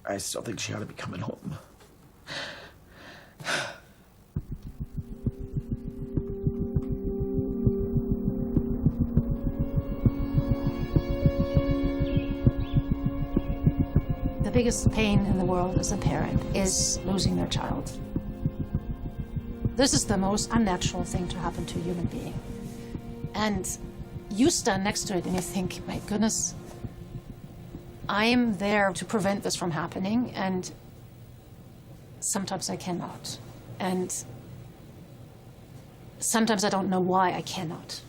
I still think she ought to be coming home. The biggest pain in the world as a parent is losing their child. This is the most unnatural thing to happen to a human being. And you stand next to it and you think, my goodness, I am there to prevent this from happening, and sometimes I cannot. And sometimes I don't know why I cannot.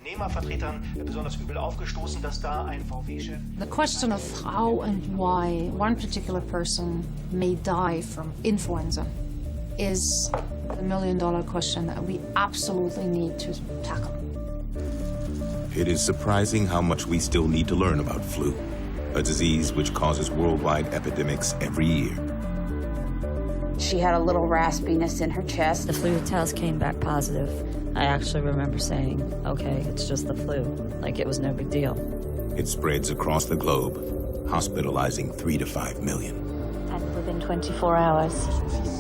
Nehmervertretern besonders übel aufgestoßen, dass da ein VW-Chef. The question of how and why one particular person may die from influenza is the million-dollar question that we absolutely need to tackle. It is surprising how much we still need to learn about flu, a disease which causes worldwide epidemics every year. She had a little raspiness in her chest. The flu test came back positive. I actually remember saying, okay, it's just the flu. Like, it was no big deal. It spreads across the globe, hospitalizing 3 to 5 million. And within 24 hours,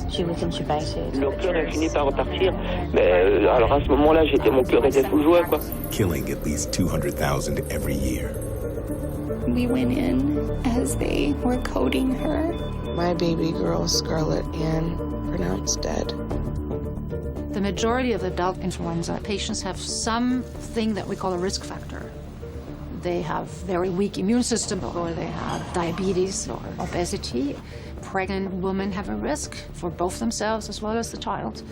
she was intubated. Le cœur a fini par repartir, mais alors à ce moment-là, mon cœur était sous joie, quoi. Killing at least 200,000 every year. We went in as they were coding her. My baby girl, Scarlett Ann, pronounced dead. The majority of adult influenza patients have something that we call a risk factor. They have very weak immune system, or they have diabetes or obesity. Pregnant women have a risk for both themselves as well as the child.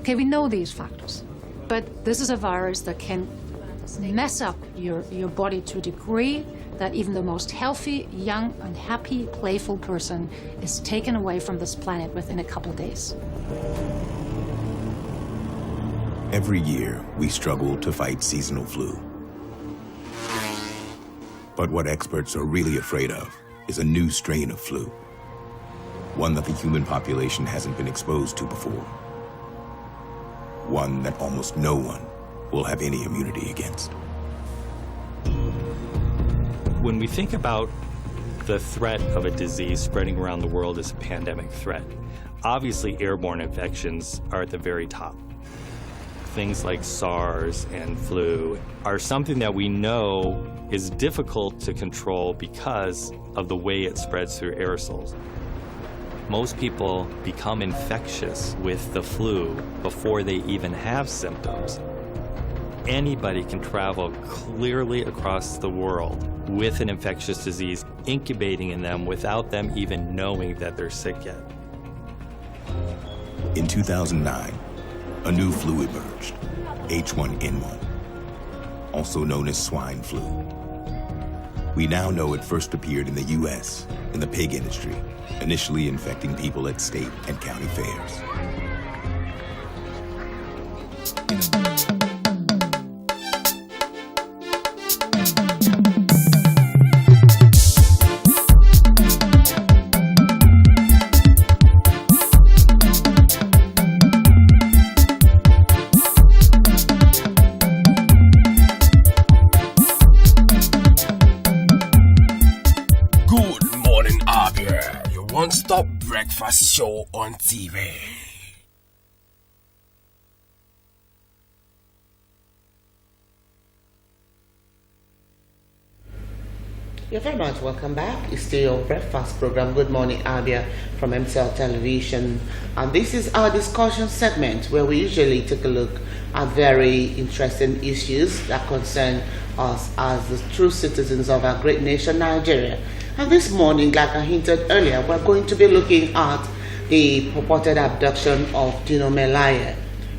Okay, we know these factors, but this is a virus that can mess up your body to a degree that even the most healthy, young, and happy, playful person is taken away from this planet within a couple of days. Every year, we struggle to fight seasonal flu. But what experts are really afraid of is a new strain of flu, one that the human population hasn't been exposed to before, one that almost no one will have any immunity against. When we think about the threat of a disease spreading around the world as a pandemic threat, obviously airborne infections are at the very top. Things like SARS and flu are something that we know is difficult to control because of the way it spreads through aerosols. Most people become infectious with the flu before they even have symptoms. Anybody can travel clearly across the world with an infectious disease incubating in them without them even knowing that they're sick yet. In 2009, a new flu emerged, H1N1, also known as swine flu. We now know it first appeared in the U.S., in the pig industry, initially infecting people at state and county fairs. Good morning, Abia, your one-stop breakfast show on TV. You're very much welcome back. It's still your breakfast program, Good Morning Abia, from MCL Television. And this is our discussion segment where we usually take a look at very interesting issues that concern us as the true citizens of our great nation, Nigeria. And this morning, like I hinted earlier, we're going to be looking at the purported abduction of Dino Melaye.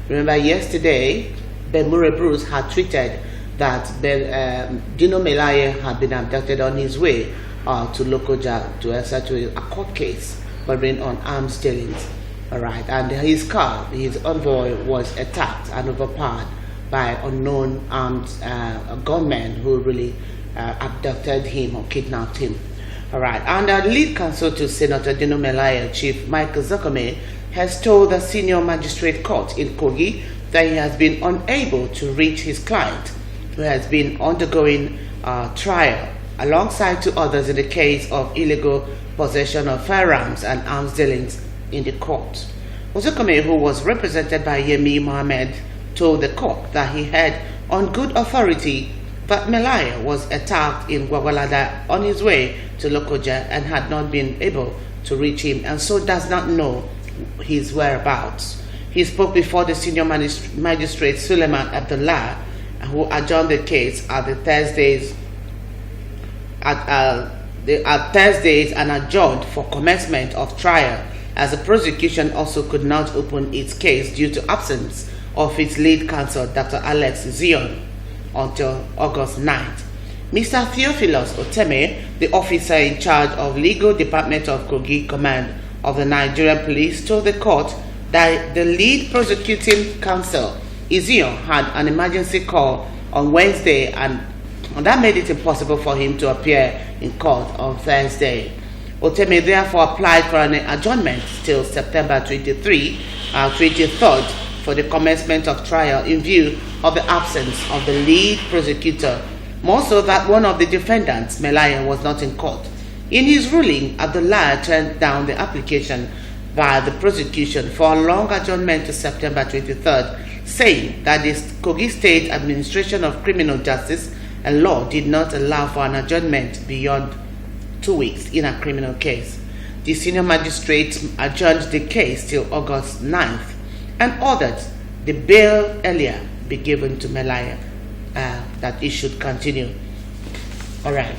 Remember yesterday, Ben Murray Bruce had tweeted that Dino Melaye had been abducted on his way to Lokoja to answer to a court case bordering on arms dealings. All right, and his car, his envoy, was attacked and overpowered by unknown armed gunmen who really abducted him or kidnapped him. All right, and the lead counsel to Senator Dino Melaye, Chief Michael Zakome, has told the senior magistrate court in Kogi that he has been unable to reach his client, who has been undergoing trial alongside two others in the case of illegal possession of firearms and arms dealings in the court. Ozokome, who was represented by Yemi Mohammed, told the court that he had on good authority that Melaye was attacked in Gwagwalada on his way to Lokoja and had not been able to reach him, and so does not know his whereabouts. He spoke before the senior magistrate Suleiman Abdullah, who adjourned the case at Thursdays and adjourned for commencement of trial, as the prosecution also could not open its case due to absence of its lead counsel, Dr. Alex Zion, until August 9th. Mr. Theophilus Oteme, the officer in charge of Legal Department of Kogi Command of the Nigerian Police, told the court that the lead prosecuting counsel, Izion, had an emergency call on Wednesday, and that made it impossible for him to appear in court on Thursday. Oteme therefore applied for an adjournment till September 23rd for the commencement of trial in view of the absence of the lead prosecutor, more so that one of the defendants, Melaye, was not in court. In his ruling, Abdullah turned down the application by the prosecution for a long adjournment to September 23rd, saying that the Kogi State Administration of Criminal Justice and Law did not allow for an adjournment beyond 2 weeks in a criminal case. The senior magistrate adjourned the case till August 9th and ordered the bail earlier be given to Melaye, that it should continue. All right,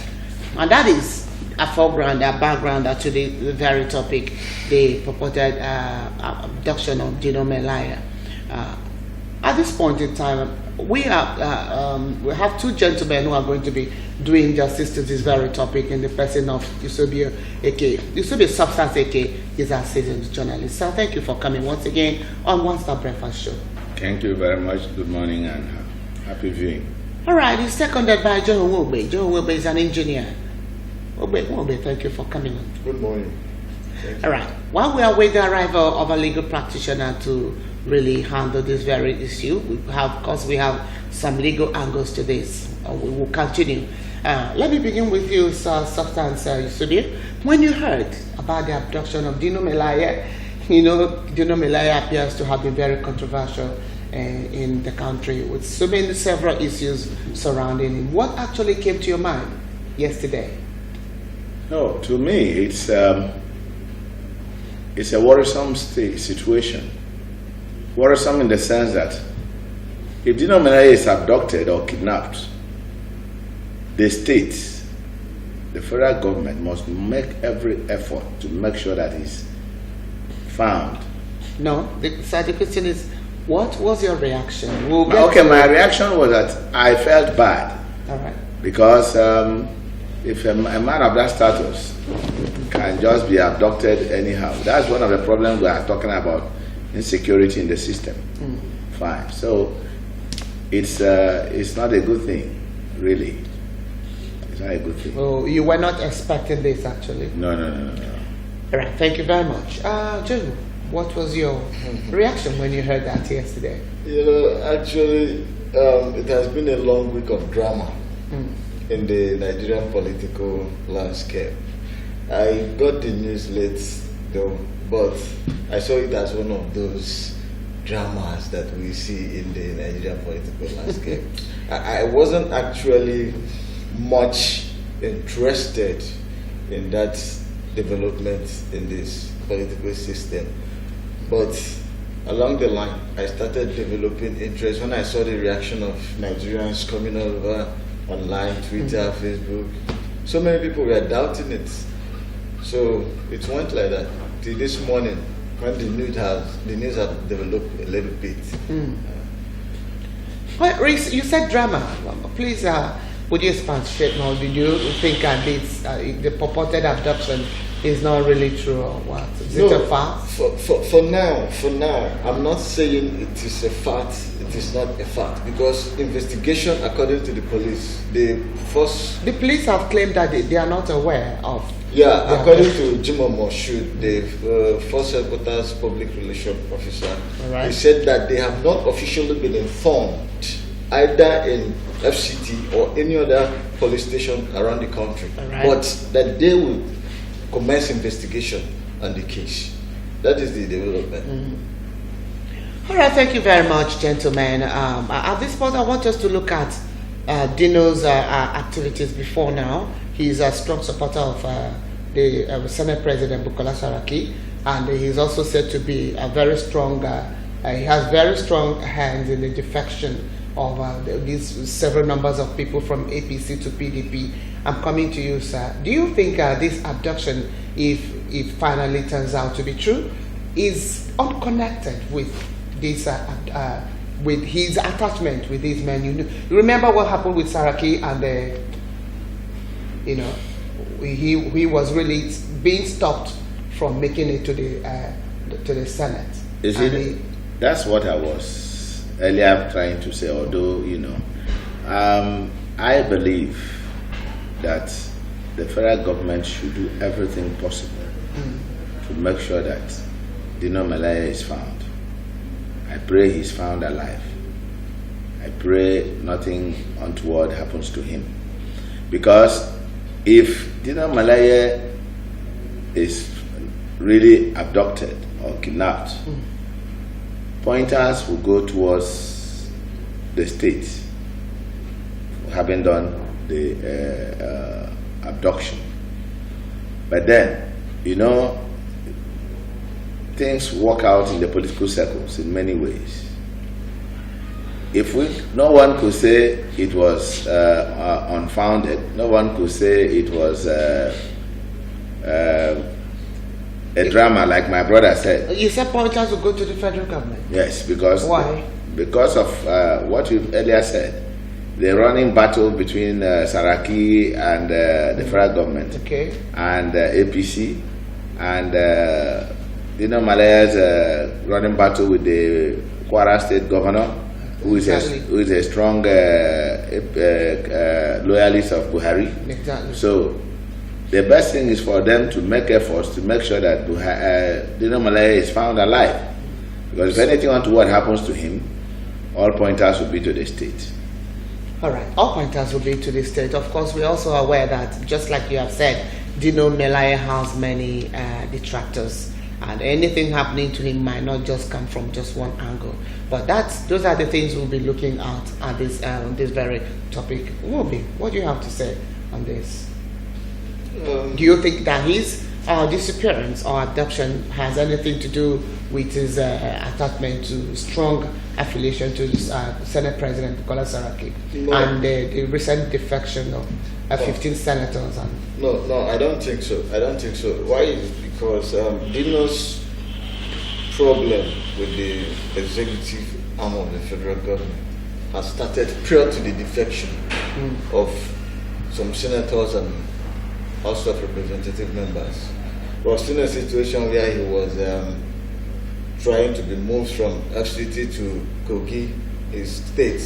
and that is a foreground, a background to the very topic, the purported abduction of Dino Melaye. At this point in time, we have two gentlemen who are going to be doing justice to this very topic in the person of Yusobia Eke. Yusobia Substance Eke is our seasoned journalist. So thank you for coming once again on One Star Breakfast Show. Thank you very much. Good morning and happy viewing. All right, he's seconded by Joe Wobe. Joe Wobe is an engineer. Wobe, thank you for coming on. Good morning. All right, while we await the arrival of a legal practitioner to really handle this very issue, we have some legal angles to this. We will continue. Let me begin with you, Substance Yusubi. When you heard about the abduction of Dino Melaye, Dino Melaye appears to have been very controversial in the country with several issues surrounding him. What actually came to your mind yesterday? No, to me, it's a worrisome situation. Worrisome in the sense that if Dino Melaye is abducted or kidnapped, the state, the federal government must make every effort to make sure that he's found. No, the question is, what was your reaction? My reaction was that I felt bad. All right. Because if a man of that status can just be abducted anyhow, that's one of the problems we are talking about, insecurity in the system. Fine. So it's not a good thing, really. It's not a good thing. Oh, you were not expecting this, actually? No. All right, thank you very much. Joe, what was your reaction when you heard that yesterday? Actually, it has been a long week of drama in the Nigerian political landscape. I got the news late, though, but I saw it as one of those dramas that we see in the Nigerian political landscape. I wasn't actually much interested in that development in this political system. But along the line, I started developing interest when I saw the reaction of Nigerians coming over online, Twitter, Facebook. So many people were doubting it. So it went like that till this morning when the news has developed a little bit. Well, Reese, you said drama. Please, would you expand shit more? Did you think the purported abduction is not really true or what? Is it a fact? For now, I'm not saying it is a fact. It is not a fact because investigation, according to the police, the police have claimed that they are not aware of. Yeah, according to Jimo Moshood, the Force Headquarters Public Relations Officer, he said that they have not officially been informed either in FCT or any other police station around the country, but that they will commence investigation on the case. That is the development. All right, thank you very much, gentlemen. At this point, I want us to look at Dino's activities before now. He's a strong supporter of the Senate President Bukola Saraki, and he's also said to be a very strong. He has very strong hands in the defection of these several numbers of people from APC to PDP. I'm coming to you, sir. Do you think this abduction, if it finally turns out to be true, is unconnected with this, with his attachment with these men? You remember what happened with Saraki, and he was really being stopped from making it to the Senate. That's what I was earlier trying to say. Although I believe that the federal government should do everything possible to make sure that Dino Malaya is found. I pray he's found alive. I pray nothing untoward happens to him. Because if Dino Malaya is really abducted or kidnapped, pointers will go towards the state having done the abduction. But then, things work out in the political circles in many ways. No one could say it was unfounded. No one could say it was a drama, like my brother said. You said pointers will go to the federal government. Yes, because why? Because of what you earlier said, the running battle between Saraki and the federal government, and APC, and Malaya's running battle with the Kwara State governor, who is a strong loyalist of Buhari. Exactly. So the best thing is for them to make efforts to make sure that Dino Malaya is found alive. Because if anything untoward happens to him, all pointers will be to the state. All right, all pointers will be to the state. Of course, we're also aware that, just like you have said, Dino Malaya has many detractors, and anything happening to him might not just come from just one angle. But those are the things we'll be looking at this very topic. Wobi, what do you have to say on this? Do you think that his disappearance or abduction has anything to do with his attachment to strong affiliation to Senate President Bukola Saraki and the recent defection of 15 senators? No, I don't think so. Why? Because Dino's problem with the executive arm of the federal government has started prior to the defection of some senators and House of Representative members. We were still in a situation where he was trying to be moved from FCT to Kogi, his state,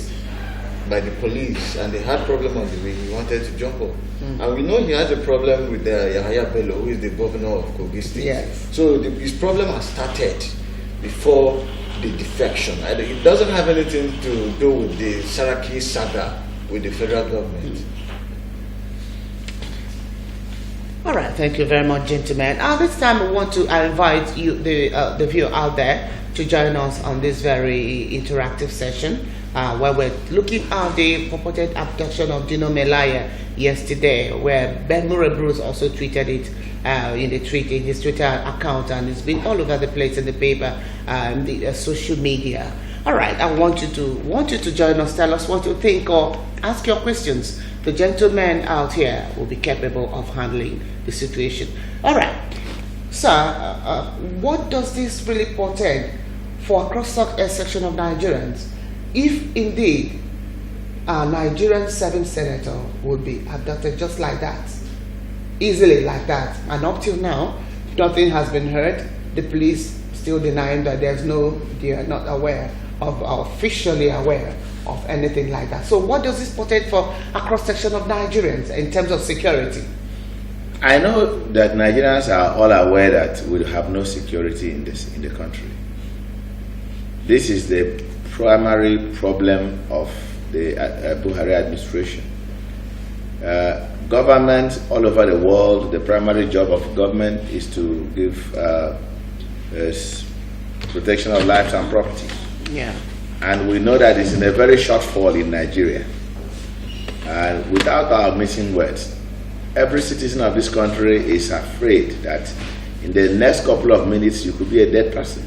by the police, and they had problem on the way. He wanted to jump up. And we know he has a problem with Yahaya Bello, who is the governor of Kogi State. Yes. So his problem has started before the defection. It doesn't have anything to do with the Saraki saga with the federal government. All right, thank you very much, gentlemen. This time we want to invite you, the viewer out there, to join us on this very interactive session. where we're looking at the purported abduction of Dino Melaya yesterday, where Ben Murray Bruce also tweeted it in his Twitter account, and it's been all over the place in the paper and the social media. All right, I want you to join us, tell us what you think, or ask your questions. The gentlemen out here will be capable of handling the situation. All right, sir, what does this really portend for a cross-section of Nigerians if indeed a Nigerian 7th senator would be abducted just like that, easily like that, and up till now nothing has been heard? The police still denying that they are not aware of, or officially aware of anything like that. So what does this portend for a cross-section of Nigerians in terms of security? I know that Nigerians are all aware that we have no security in the country. This is the primary problem of the Buhari administration. Government all over the world, the primary job of government is to give protection of lives and property. Yeah. And we know that it's in a very short fall in Nigeria. And without our missing words, every citizen of this country is afraid that in the next couple of minutes you could be a dead person,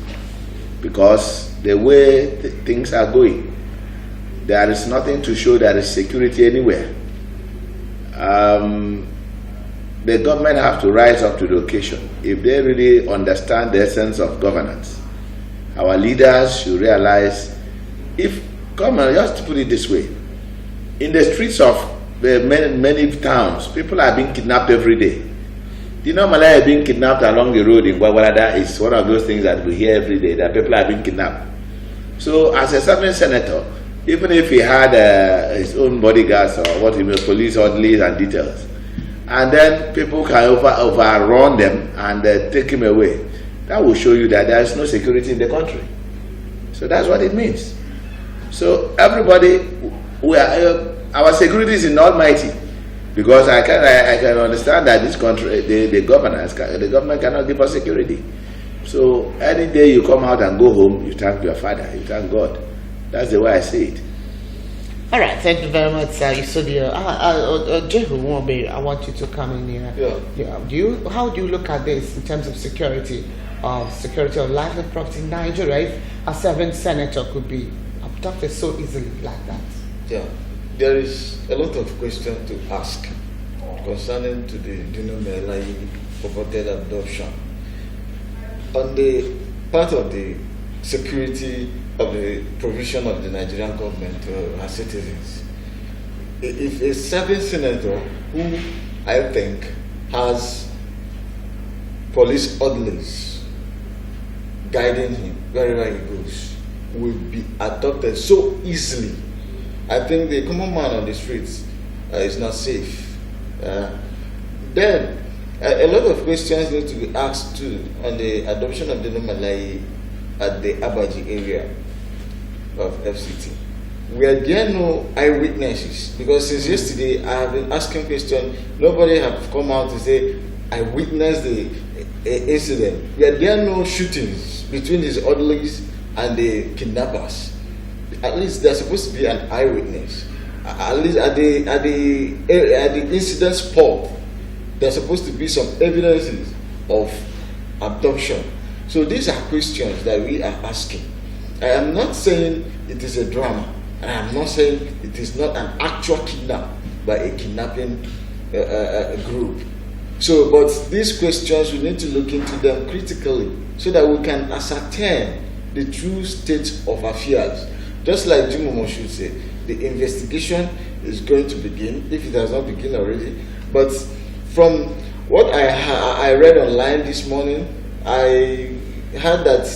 because the way things are going, there is nothing to show there is security anywhere. The government have to rise up to the occasion. If they really understand the essence of governance, our leaders should realize, if government, just to put it this way, in the streets of many towns, people are being kidnapped every day. You know, Malaya being kidnapped along the road in Gwagwarada is one of those things that we hear every day, that people are being kidnapped. So as a certain senator, even if he had his own bodyguards or what he means, police orderlies and details, and then people can overrun them and take him away, that will show you that there is no security in the country. So that's what it means. So everybody, our security is in Almighty, because I can understand that this country, the government cannot give us security. So any day you come out and go home, you thank your father, you thank God. That's the way I see it. All right, thank you very much, Yusudio. Jehu Mwobe, I want you to come in here. Yeah. How do you look at this in terms of security of life and property in Nigeria, if a 7th senator could be abducted so easily like that? Yeah, there is a lot of questions to ask concerning to the Dino Melaya purported abduction. On the part of the security of the provision of the Nigerian government to her citizens, if a 7th senator, who I think has police orderlies guiding him wherever he goes, will be adopted so easily, I think the common man on the streets is not safe. Then a lot of questions need to be asked too on the adoption of Dino Melaya at the Abaji area of FCT. Were there no eyewitnesses? Because since yesterday I have been asking questions, nobody have come out to say, I witnessed the incident. Were there no shootings between his orderlies and the kidnappers? At least there's supposed to be an eyewitness. At least at the incident spot, there's supposed to be some evidences of abduction. So these are questions that we are asking. I am not saying it is a drama, and I am not saying it is not an actual kidnap by a kidnapping group. So, but these questions, we need to look into them critically so that we can ascertain the true state of affairs. Just like Jim Momo should say, the investigation is going to begin, if it has not begun already. But from what I read online this morning, I heard that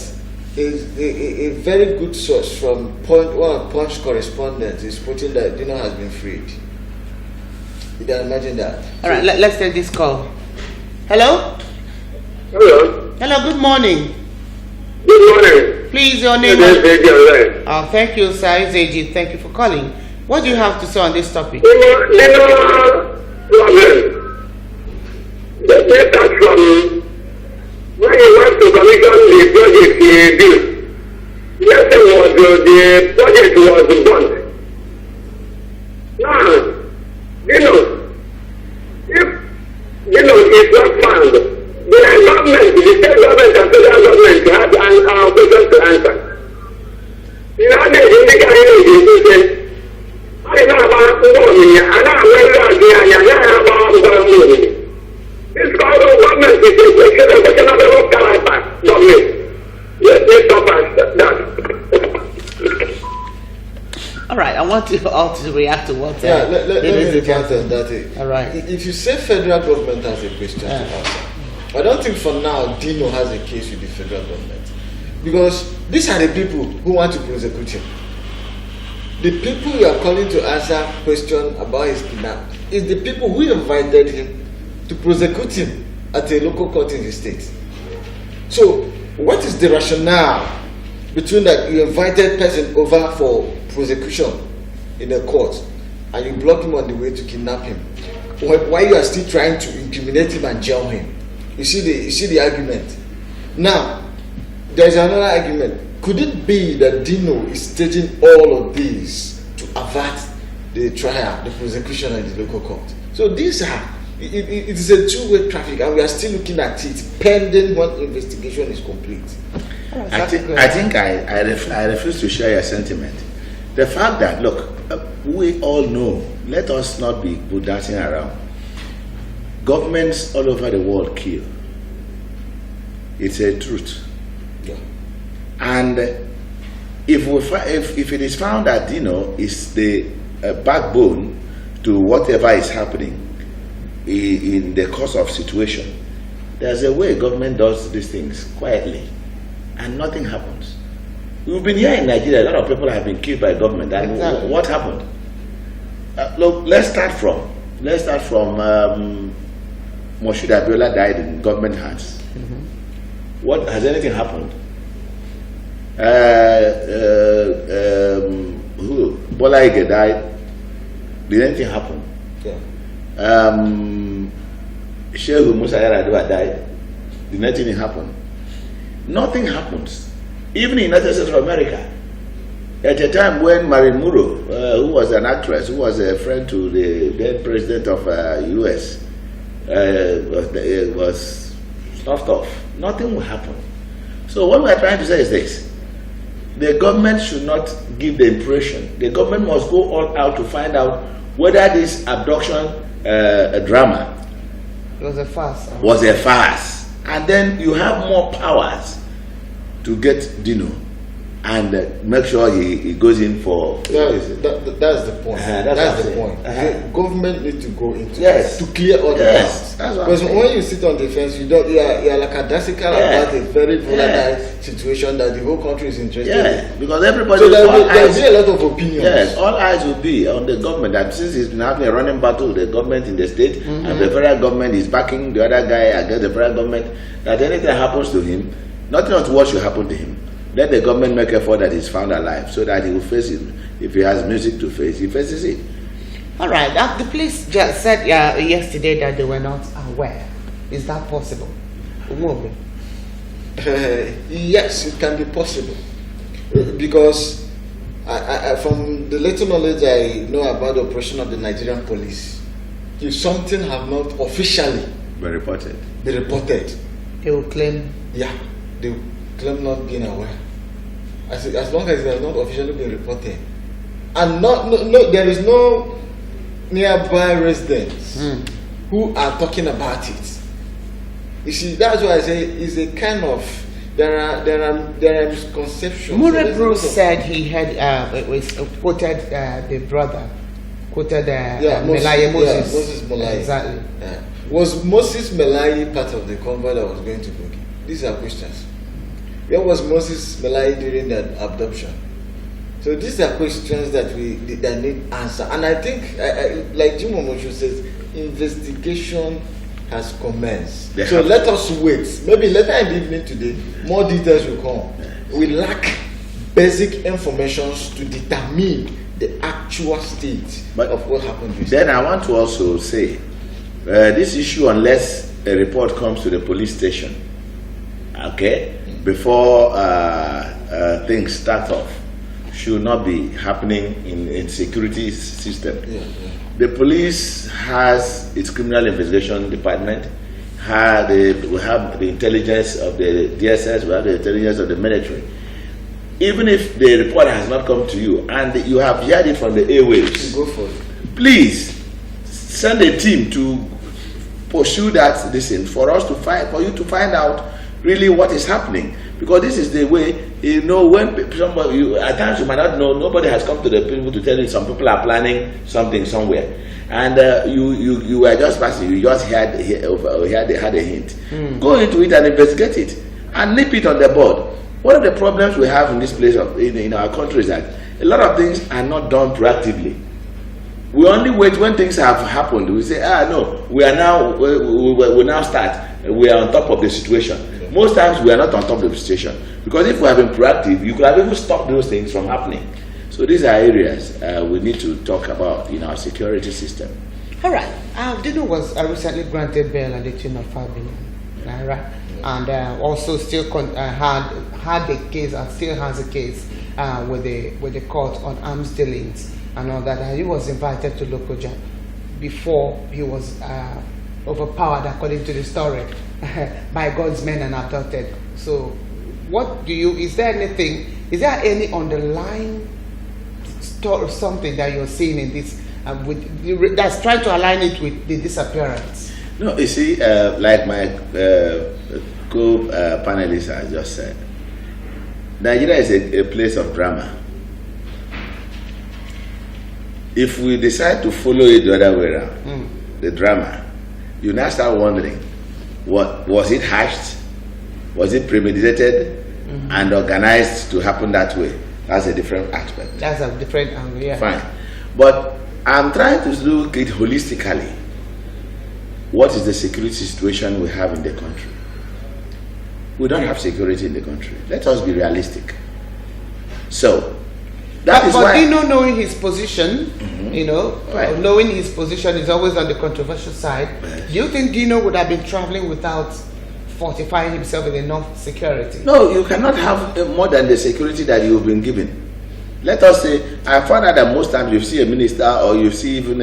a very good source from one of Punch correspondents is putting that Dino has been freed. You can imagine that. All right, let's take this call. Hello? Hello. Hello, good morning. Good morning. Please, your name. Yes, thank you, sir. It's AG. Thank you for calling. What do you have to say on this topic? When he went to commission the project he did, yesterday was the budget was done. Now, if it's not found, the government, the state government and federal government have our questions to answer. The other thing the guy is I know about money, and I know about money. This government is a question of the government. Let's stop that. All right, I want you all to react to what let me report on that. All right. If you say federal government has a question to answer, I don't think for now Dino has a case with the federal government, because these are the people who want to prosecute him. The people you are calling to answer question about his kidnap is the people who invited him to prosecute him at a local court in the state. So, what is the rationale between that you invited person over for prosecution in a court and you block him on the way to kidnap him, why you are still trying to incriminate him and jail him? You see the argument. Now, there's another argument. Could it be that Dino is staging all of these to avert the trial, the prosecution in the local court? So these are, it is a two-way traffic, and we are still looking at it pending when investigation is complete. I think I refuse to share your sentiment. The fact that, look, we all know, let us not be dancing around. Governments all over the world kill. It's a truth. Yeah. And if it is found that Dino is the backbone to whatever is happening in the course of situation, there's a way government does these things quietly, and nothing happens. We've been here in Nigeria, a lot of people have been killed by government, and exactly. What happened? Look, let's start from Moshood Abiola died in government hands. What has anything happened? Bola Ige died. Did anything happen? Yeah. Shehu Musa Yar'Adua died. Did anything happen? Nothing happens. Even in the United States of America, at a time when Marilyn Monroe, who was an actress, who was a friend to the then president of U.S., was snuffed off, nothing will happen. So what we are trying to say is this: the government should not give the impression. The government must go all out to find out whether this abduction drama was a farce. And then you have more powers to get Dino and make sure he goes in for. That's the point. That's the point. The government need to go into to clear all the doubts. Because when you sit on the fence, you are lackadaisical about a very volatile situation that the whole country is interested in. Because everybody. So there will be a lot of opinions. Yes, all eyes will be on the government. That since he's been having a running battle with the government in the state, and the federal government is backing the other guy against the federal government, that anything happens to him, nothing else what should happen to him. Let the government make effort that he's found alive, so that he will face it. If he has music to face, he faces it. All right. The police just said yesterday that they were not aware. Is that possible? Yes, it can be possible. Because from the little knowledge I know about the operation of the Nigerian police, if something have not officially been reported, they will claim. Yeah, they will claim not being aware. As long as it has not officially been reported, and there is no nearby residents who are talking about it. You see, that's why I say it's a kind of there are misconceptions. Mure Bruce said he had quoted the brother, quoted Melaye Moses. Moses Melaye. Exactly. Was Moses Melaye part of the convoy that was going to Kogi? These are questions. Where was Moses Melaye during that abduction? So these are questions that need answer. And I think, like Jim Omoshu says, investigation has commenced. So let us wait. Maybe later in the evening today, more details will come. We lack basic information to determine the actual state of what happened. Then I want to also say, this issue, unless a report comes to the police station, okay, before things start off, should not be happening in security system. The police has its criminal investigation department. We have the intelligence of the DSS. We have the intelligence of the military. Even if the report has not come to you and you have heard it from the airwaves, go for it. Please send a team to pursue that listen for us to find, for you to find out really what is happening, because this is the way, when somebody, at times you might not know, nobody has come to the people to tell you some people are planning something somewhere, and you were just passing, you just had a hint. Go into it and investigate it and nip it on the board. One of the problems we have in this place in our country is that a lot of things are not done proactively. We only wait when things have happened. We say, no, we are now, we now start. We are on top of the situation. Most times we are not on top of the situation, because if we have been proactive, you could have even stopped those things from happening. So these are areas we need to talk about in our security system. All right. Dino was recently granted bail at the tune of 5 billion naira, and also still had a case and still has a case with the court on arms dealings and all that. And he was invited to Lokoja before he was overpowered, according to the story, by God's men and abducted. So, is there any underlying story, something that you're seeing in this that's trying to align it with the disappearance? No, you see, like my co-panelist has just said, Nigeria is a place of drama. If we decide to follow it the other way around, the drama, you now start wondering, what was it hatched? Was it premeditated and organized to happen that way? That's a different aspect. That's a different angle, yeah. Fine. But I'm trying to look at it holistically. What is the security situation we have in the country? We don't have security in the country. Let us be realistic. So, that is why. Dino, knowing his position, knowing his position is always on the controversial side. Yes. Do you think Dino would have been traveling without fortifying himself with enough security? No, you cannot have more than the security that you've been given. Let us say, I found out that most times you see a minister or you see even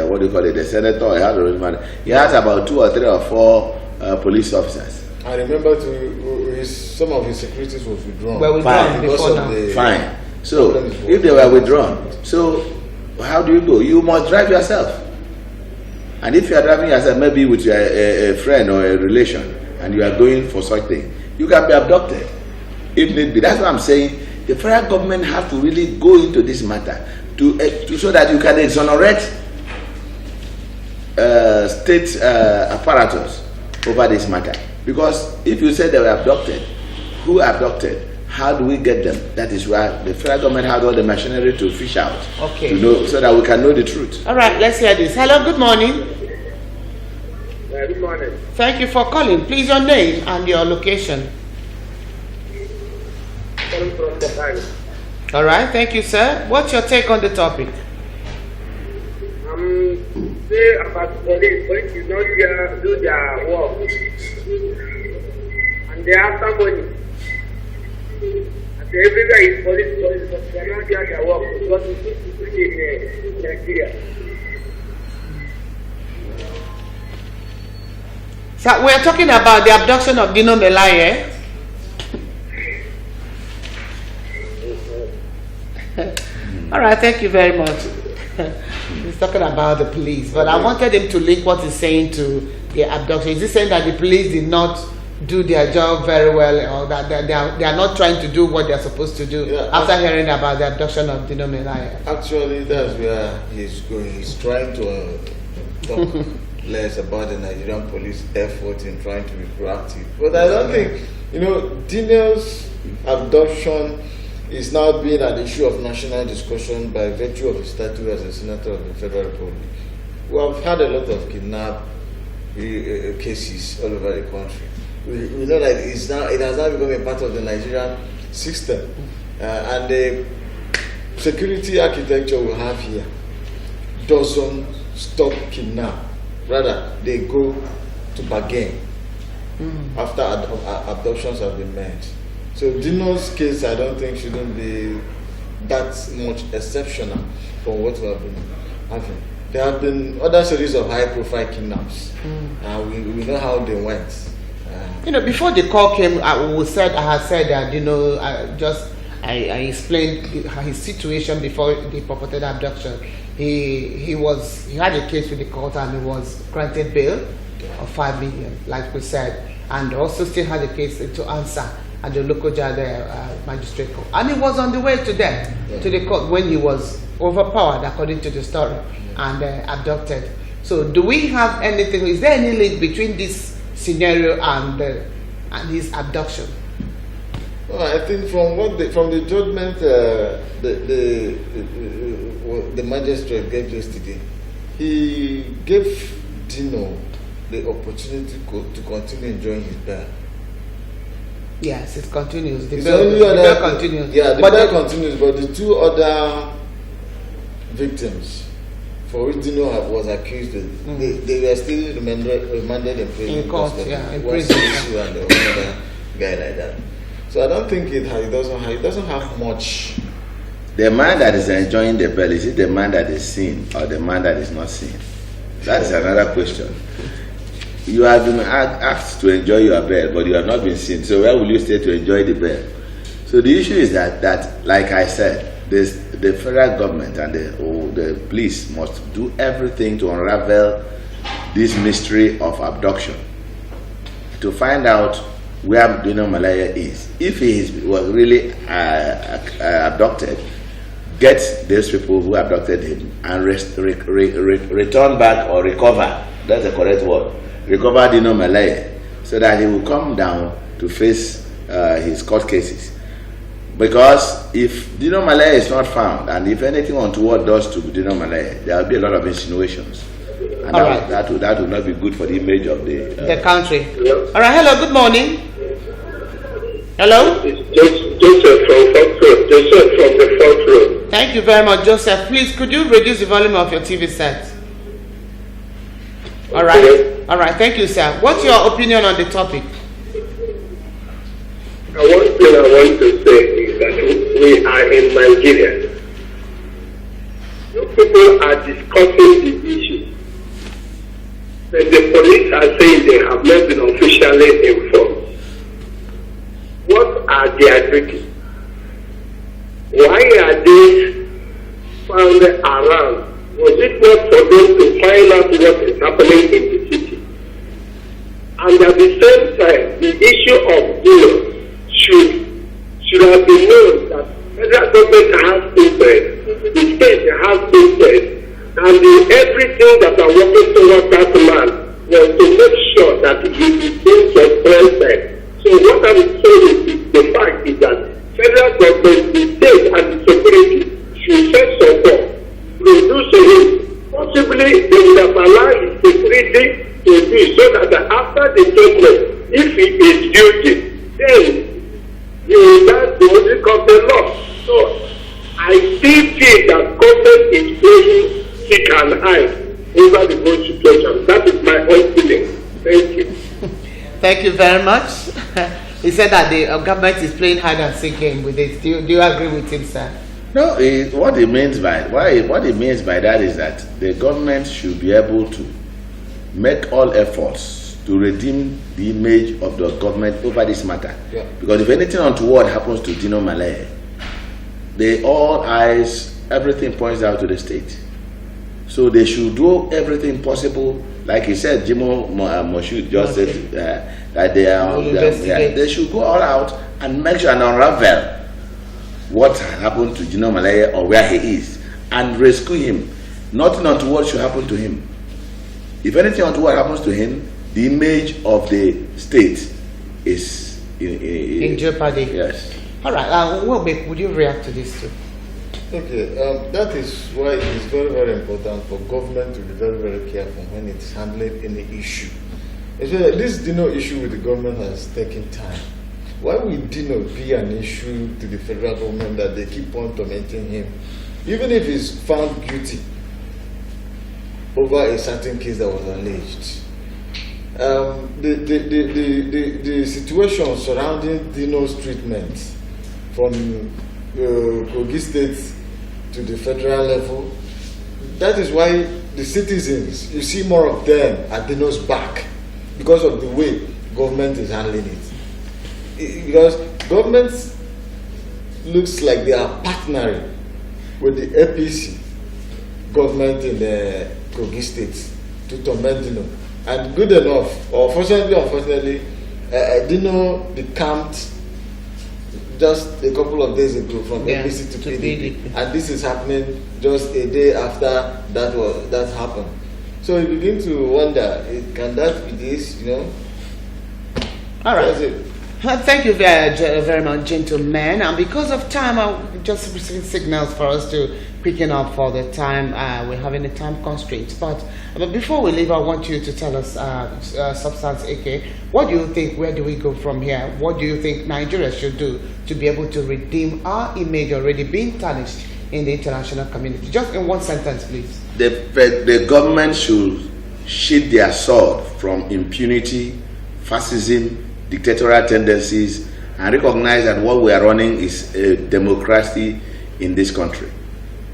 what do you call it, a senator or a house representative, he has about 2 or 3 or 4 police officers. I remember some of his securities was withdrawn. Well, withdrawn because of the fine. So, if they were withdrawn, so how do you go? You must drive yourself. And if you are driving yourself, maybe with a friend or a relation, and you are going for such thing, you can be abducted, if need be. That's what I'm saying. The federal government have to really go into this matter to so that you can exonerate state apparatus over this matter. Because if you say they were abducted, who abducted? How do we get them? That is why the federal government has all the machinery to fish out, to know, so that we can know the truth. All right, let's hear this. Hello, good morning. Good morning. Thank you for calling. Please, your name and your location. All right, thank you, sir. What's your take on the topic? Say about police. Police is not do their work, and they have some money. And everywhere is police, but they are not doing their work because it's in Nigeria. So we're talking about the abduction of Dino Melaye. All right, thank you very much. He's talking about the police, but I wanted him to link what he's saying to the abduction. Is he saying that the police did not do their job very well, or that they are not trying to do what they're supposed to do after hearing about the abduction of Dino Melaye? Actually, that's where he's going. He's trying to talk less about the Nigerian police effort in trying to be proactive. But I don't think, Dino's abduction is now being an issue of national discussion by virtue of his status as a senator of the Federal Republic. We have had a lot of kidnap cases all over the country. We know that it has now become a part of the Nigerian system. And the security architecture we have here doesn't stop kidnap. Rather, they go to bargain after abductions have been made. So Dino's case, I don't think shouldn't be that much exceptional from what we have been having. There have been other series of high-profile kidnaps. We know how they went. Before the call came, I had said that, I explained his situation before the purported abduction. He had a case with the court and he was granted bail of 5 million, like we said, and also still had a case to answer at the local magistrate court. And he was on the way to death, to the court, when he was overpowered, according to the story, and abducted. So do we have anything, is there any link between this scenario and his abduction? Well, I think from the judgment the magistrate gave yesterday, he gave Dino the opportunity to continue enjoying his bail. Yes, it continues. The bail continues. Yeah, the bail continues, but the two other victims for which Dino was accused, they were still remanded in prison. In court, in prison. And another guy like that. So I don't think it doesn't have much. The man that is enjoying the bail, is it the man that is seen or the man that is not seen? That is another question. You have been asked to enjoy your bail, but you have not been seen. So where will you stay to enjoy the bail? So the issue is that like I said, the federal government and the police must do everything to unravel this mystery of abduction, to find out where Dino Malaya is. If he was really abducted, get those people who abducted him and return back or recover. That's the correct word. Recover Dino Malaya, so that he will come down to face his court cases. Because if Dino Malaya is not found, and if anything untoward does to Dino Malaya, there will be a lot of insinuations. And that will not be good for the image of the country. All right, hello, good morning. Hello? Joseph from the fourth row. Thank you very much, Joseph. Please, could you reduce the volume of your TV set? All right. Okay. All right, thank you, sir. What's your opinion on the topic? One thing I want to say is that we are in Nigeria. You people are discussing the issue. But the police are saying they have not been officially informed. What are they doing? Why are they found around? Was it not for them to find out what is happening in the city? And at the same time, the issue of Dino should have been known that federal government has interest, the state has interest, and everything that are working towards that man was to make sure that he is being suppressed. So what I'm saying is the fact is that federal government, the state, and the security should set support, produce him. Possibly they would have allowed his security to do so that after the judgment, if he is guilty, then he will not do the law. So I still feel that government is playing seek and hide over the whole situation. That is my own feeling. Thank you. Thank you very much. He said that the government is playing hide and seek game with it. Do you agree with him, sir? No, what he means by that is that the government should be able to make all efforts to redeem the image of the government over this matter. Yeah. Because if anything untoward happens to Dino Malaya, everything points out to the state. So they should do everything possible. Like he said, Jimo Moshood just said that they should go all out and make sure and unravel what happened to Dino Malaya or where he is and rescue him. Nothing untoward should happen to him. If anything untoward happens to him, the image of the state is in jeopardy. Yes. All right. Would you react to this too? Okay, that is why it is very, very important for government to be very, very careful when it's handling any issue. This Dino issue with the government has taken time. Why would Dino be an issue to the federal government that they keep on tormenting him? Even if he's found guilty over a certain case that was alleged. The situation surrounding Dino's treatment from Kogi State to the federal level. That is why the citizens, you see more of them at the nose back because of the way government is handling it. Because government looks like they are partnering with the APC government in the Kogi State to torment Dino. And good enough, or unfortunately, Dino decamped just a couple of days ago from APC to PDP. And this is happening just a day after that happened. So you begin to wonder, can that be this, you know? All right. Thank you very much, gentlemen. And because of time, I'll just receive signals for us to quicken up for the time. We're having a time constraint. But before we leave, I want you to tell us, Substance AK, what do you think? Where do we go from here? What do you think Nigeria should do to be able to redeem our image already being tarnished in the international community? Just in one sentence, please. The government should sheath their sword from impunity, fascism, dictatorial tendencies, and recognize that what we are running is a democracy in this country.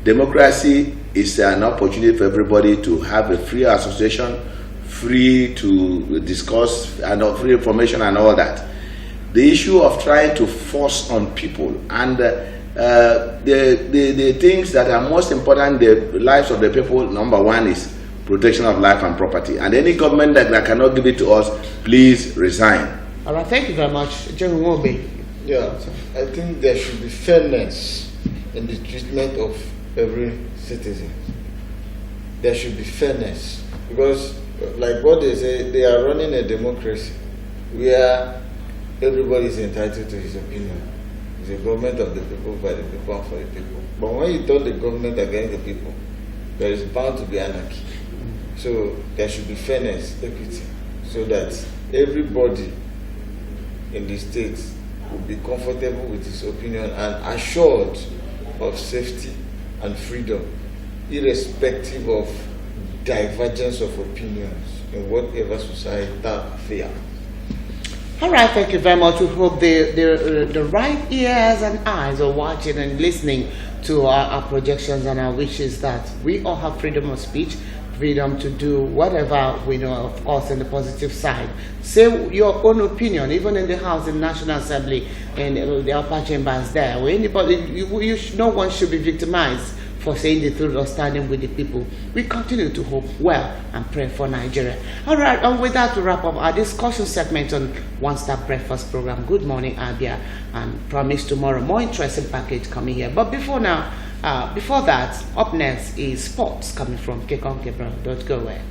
Democracy is an opportunity for everybody to have a free association, free to discuss, and free information and all that. The issue of trying to force on people and the things that are most important in the lives of the people, number one is protection of life and property. And any government that cannot give it to us, please resign. All right, thank you very much, Jerry Wobe. Yeah, I think there should be fairness in the treatment of every citizen. There should be fairness because, like what they say, they are running a democracy where everybody is entitled to his opinion. It's a government of the people, by the people, and for the people. But when you turn the government against the people, there is bound to be anarchy. So there should be fairness, equity, so that everybody in the state will be comfortable with his opinion and assured of safety and freedom, irrespective of divergence of opinions in whatever societal affair. All right, thank you very much. We hope the right ears and eyes are watching and listening to our projections and our wishes that we all have freedom of speech, freedom to do whatever we know, of course, in the positive side. Say your own opinion, even in the House, in the National Assembly, and the upper chambers there. Where anybody, no one should be victimized for saying the truth or standing with the people. We continue to hope well and pray for Nigeria. All right, and with that, to wrap up our discussion segment on One Star Breakfast program, Good Morning Abia, and promise tomorrow more interesting package coming here. But before that, up next is sports coming from Kekon Kebra. Don't go away.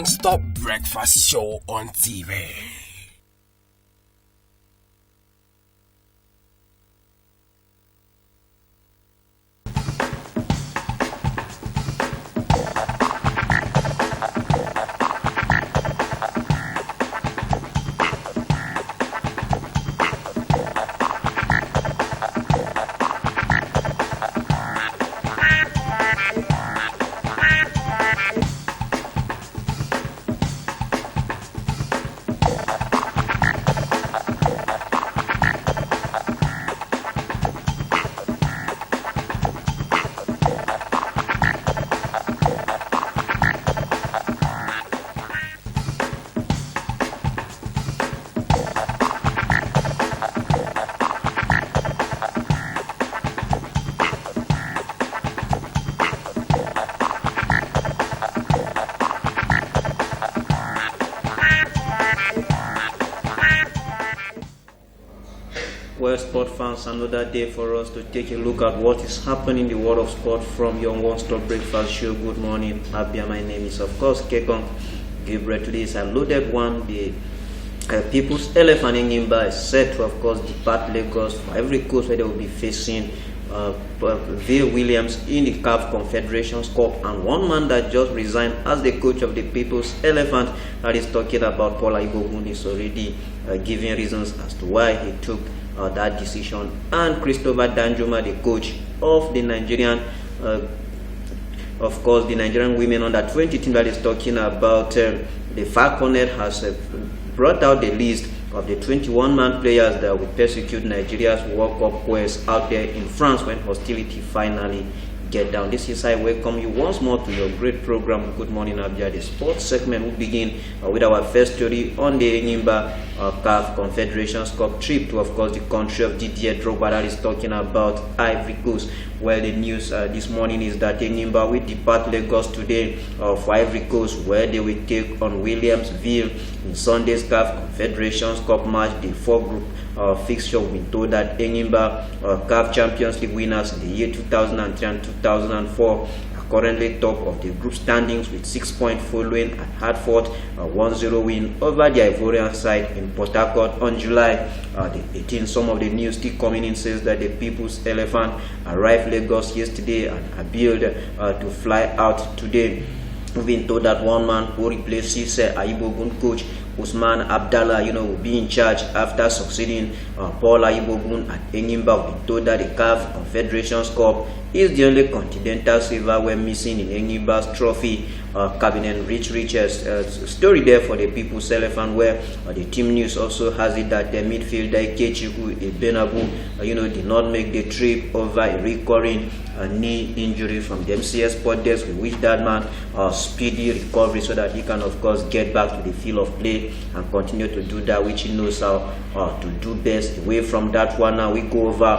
Stop breakfast show on TV. Well, sport fans, another day for us to take a look at what is happening in the world of sport from your one-stop breakfast show. Good morning, Abia. My name is, of course, Kekon Gabriel. Today is a loaded one. The People's Elephant in Nimba is set to, of course, depart Lagos for every coast where they will be facing Vale Williams in the CAF Confederations Cup, and one man that just resigned as the coach of the People's Elephant, that is talking about Paul Aibogun, is already giving reasons as to why he took that decision. And Christopher Danjuma, the coach of the Nigerian of course, the Nigerian women under 20 team, that is talking about the Falconet, has brought out the list of the 21-man players that will persecute Nigeria's World Cup quest out there in France when hostility finally get down. This is I welcome you once more to your great program, Good Morning Abia. The sports segment will begin with our first story on the Enyimba CAF Confederations Cup trip to, of course, the country of Didier Drogba, that is talking about Ivory Coast. Well, the news this morning is that Enyimba will depart Lagos today for Ivory Coast, where they will take on Williamsville in Sunday's CAF Confederations Cup match, the 4-group fixture. We've been told that Enyimba CAF Champions League winners in the year 2003 and 2004 are currently top of the group standings with 6 points, following at Hartford a 1-0 win over the Ivorian side in Port Harcourt on July the 18th. Some of the news still coming in says that the People's Elephant arrived Lagos yesterday and are built to fly out today. We've been told that one man who replaces Aibogun coach Usman Abdallah, will be in charge after succeeding Paul Aibogun at Enyimba. We've been told that the CAF Confederations Cup is the only continental silver we're missing in Enyimba's trophy cabinet. Riches story there for the People's Elephant, where the team news also has it that the midfielder Ikechiku Ebenabu, did not make the trip over a recurring knee injury from the MCS Sport Desk. We wish that man speedy recovery so that he can, of course, get back to the field of play and continue to do that which he knows how to do best. Away from that one, now we go over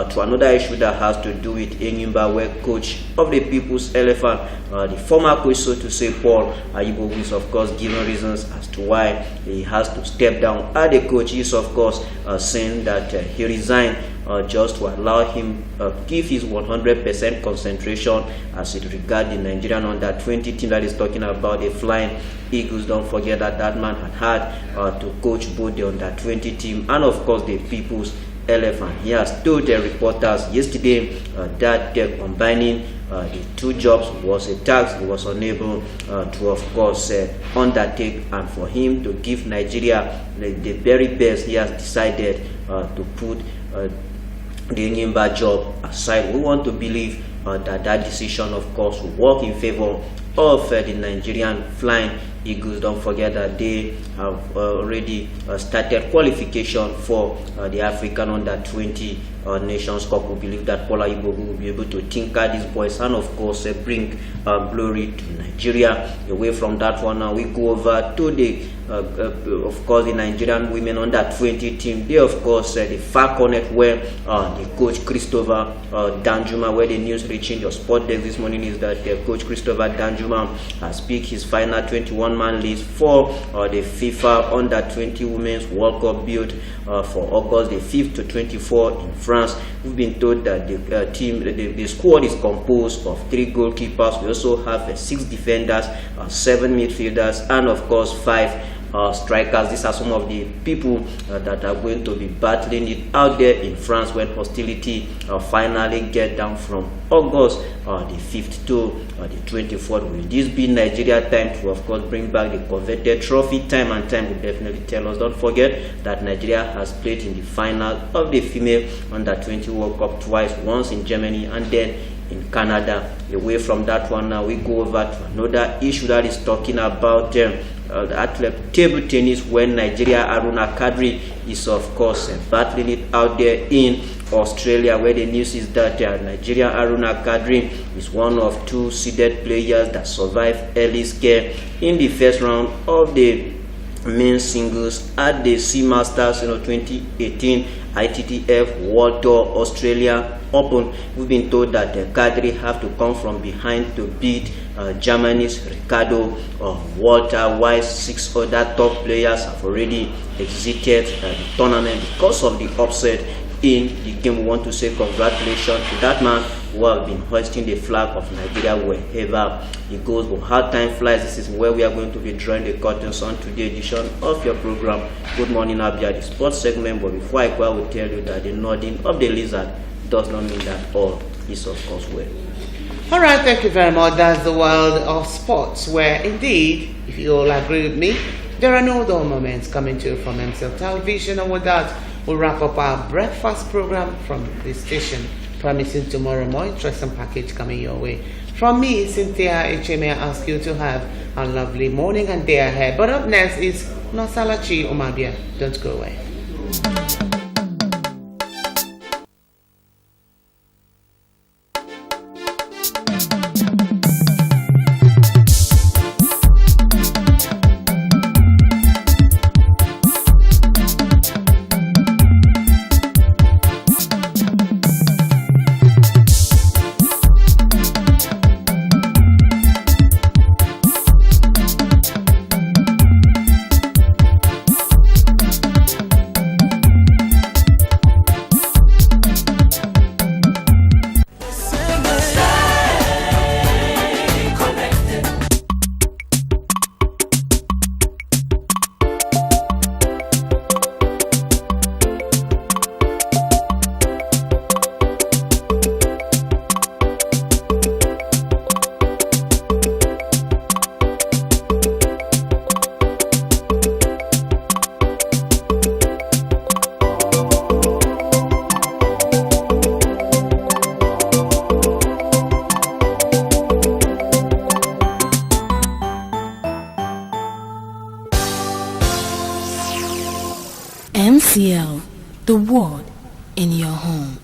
to another issue that has to do with Enyimba, where coach of the People's Elephant, the former coach, so to say, Paul Aibogun, is, of course, given reasons as to why he has to step down. The coach is, of course, saying that he resigned just to allow him give his 100% concentration as it regards the Nigerian under 20 team, that is talking about the Flying Eagles. Don't forget that that man had to coach both the under 20 team and, of course, the People's Elephant. He has told the reporters yesterday that combining the two jobs was a task he was unable to, of course, undertake, and for him to give Nigeria the very best, he has decided to put the Enyimba job aside. We want to believe that decision, of course, will work in favor of the Nigerian Flying Eagles. Don't forget that they have already started qualification for the African under 20 Nations Cup. We believe that Paul Aibogun will be able to tinker these boys and, of course, bring glory to Nigeria. Away from that one, now we go over to the of course, the Nigerian women under 20 team. They, of course, the Falconet, where the coach Christopher Danjuma, where the news reaching your sport desk this morning is that the coach Christopher Danjuma has picked his final 21-man list for the FIFA under 20 Women's World Cup built for August the 5th to 24 in France. We've been told that the team, the squad is composed of 3 goalkeepers. We also have 6 defenders, 7 midfielders, and, of course, 5 strikers. These are some of the people that are going to be battling it out there in France when hostility finally get down from August the 5th to the 24th. Will this be Nigeria time to, of course, bring back the coveted trophy? Time and time will definitely tell us. Don't forget that Nigeria has played in the final of the female under 20 World Cup twice, once in Germany and then in Canada. Away from that one, now we go over to another issue that is talking about the table tennis, when Nigeria Aruna Kadri is, of course, battling it out there in Australia, where the news is that Nigeria Aruna Kadri is one of 2 seeded players that survived early scare in the first round of the men's singles at the Sea Masters 2018 ITTF World Tour Australia Open. We've been told that Kadri have to come from behind to beat Germany's Ricardo Walter, while 6 other top players have already exited the tournament because of the upset in the game. We want to say congratulations to that man who have been hoisting the flag of Nigeria wherever he goes. But how time flies, this is where we are going to be drawing the curtains on today's edition of your program, Good Morning Abia, the sports segment. But before I go, I will tell you that the nodding of the lizard does not mean that all is of course well. All right, thank you very much. That's the world of sports, where indeed, if you all agree with me, there are no dull moments coming to you from MCL Television. And with that, we'll wrap up our breakfast program from this station, promising tomorrow more interesting package coming your way. From me, Cynthia HMA, I ask you to have a lovely morning and day ahead. But up next is Nosalachi Omabia. Don't go away. MCL, the ward in your home.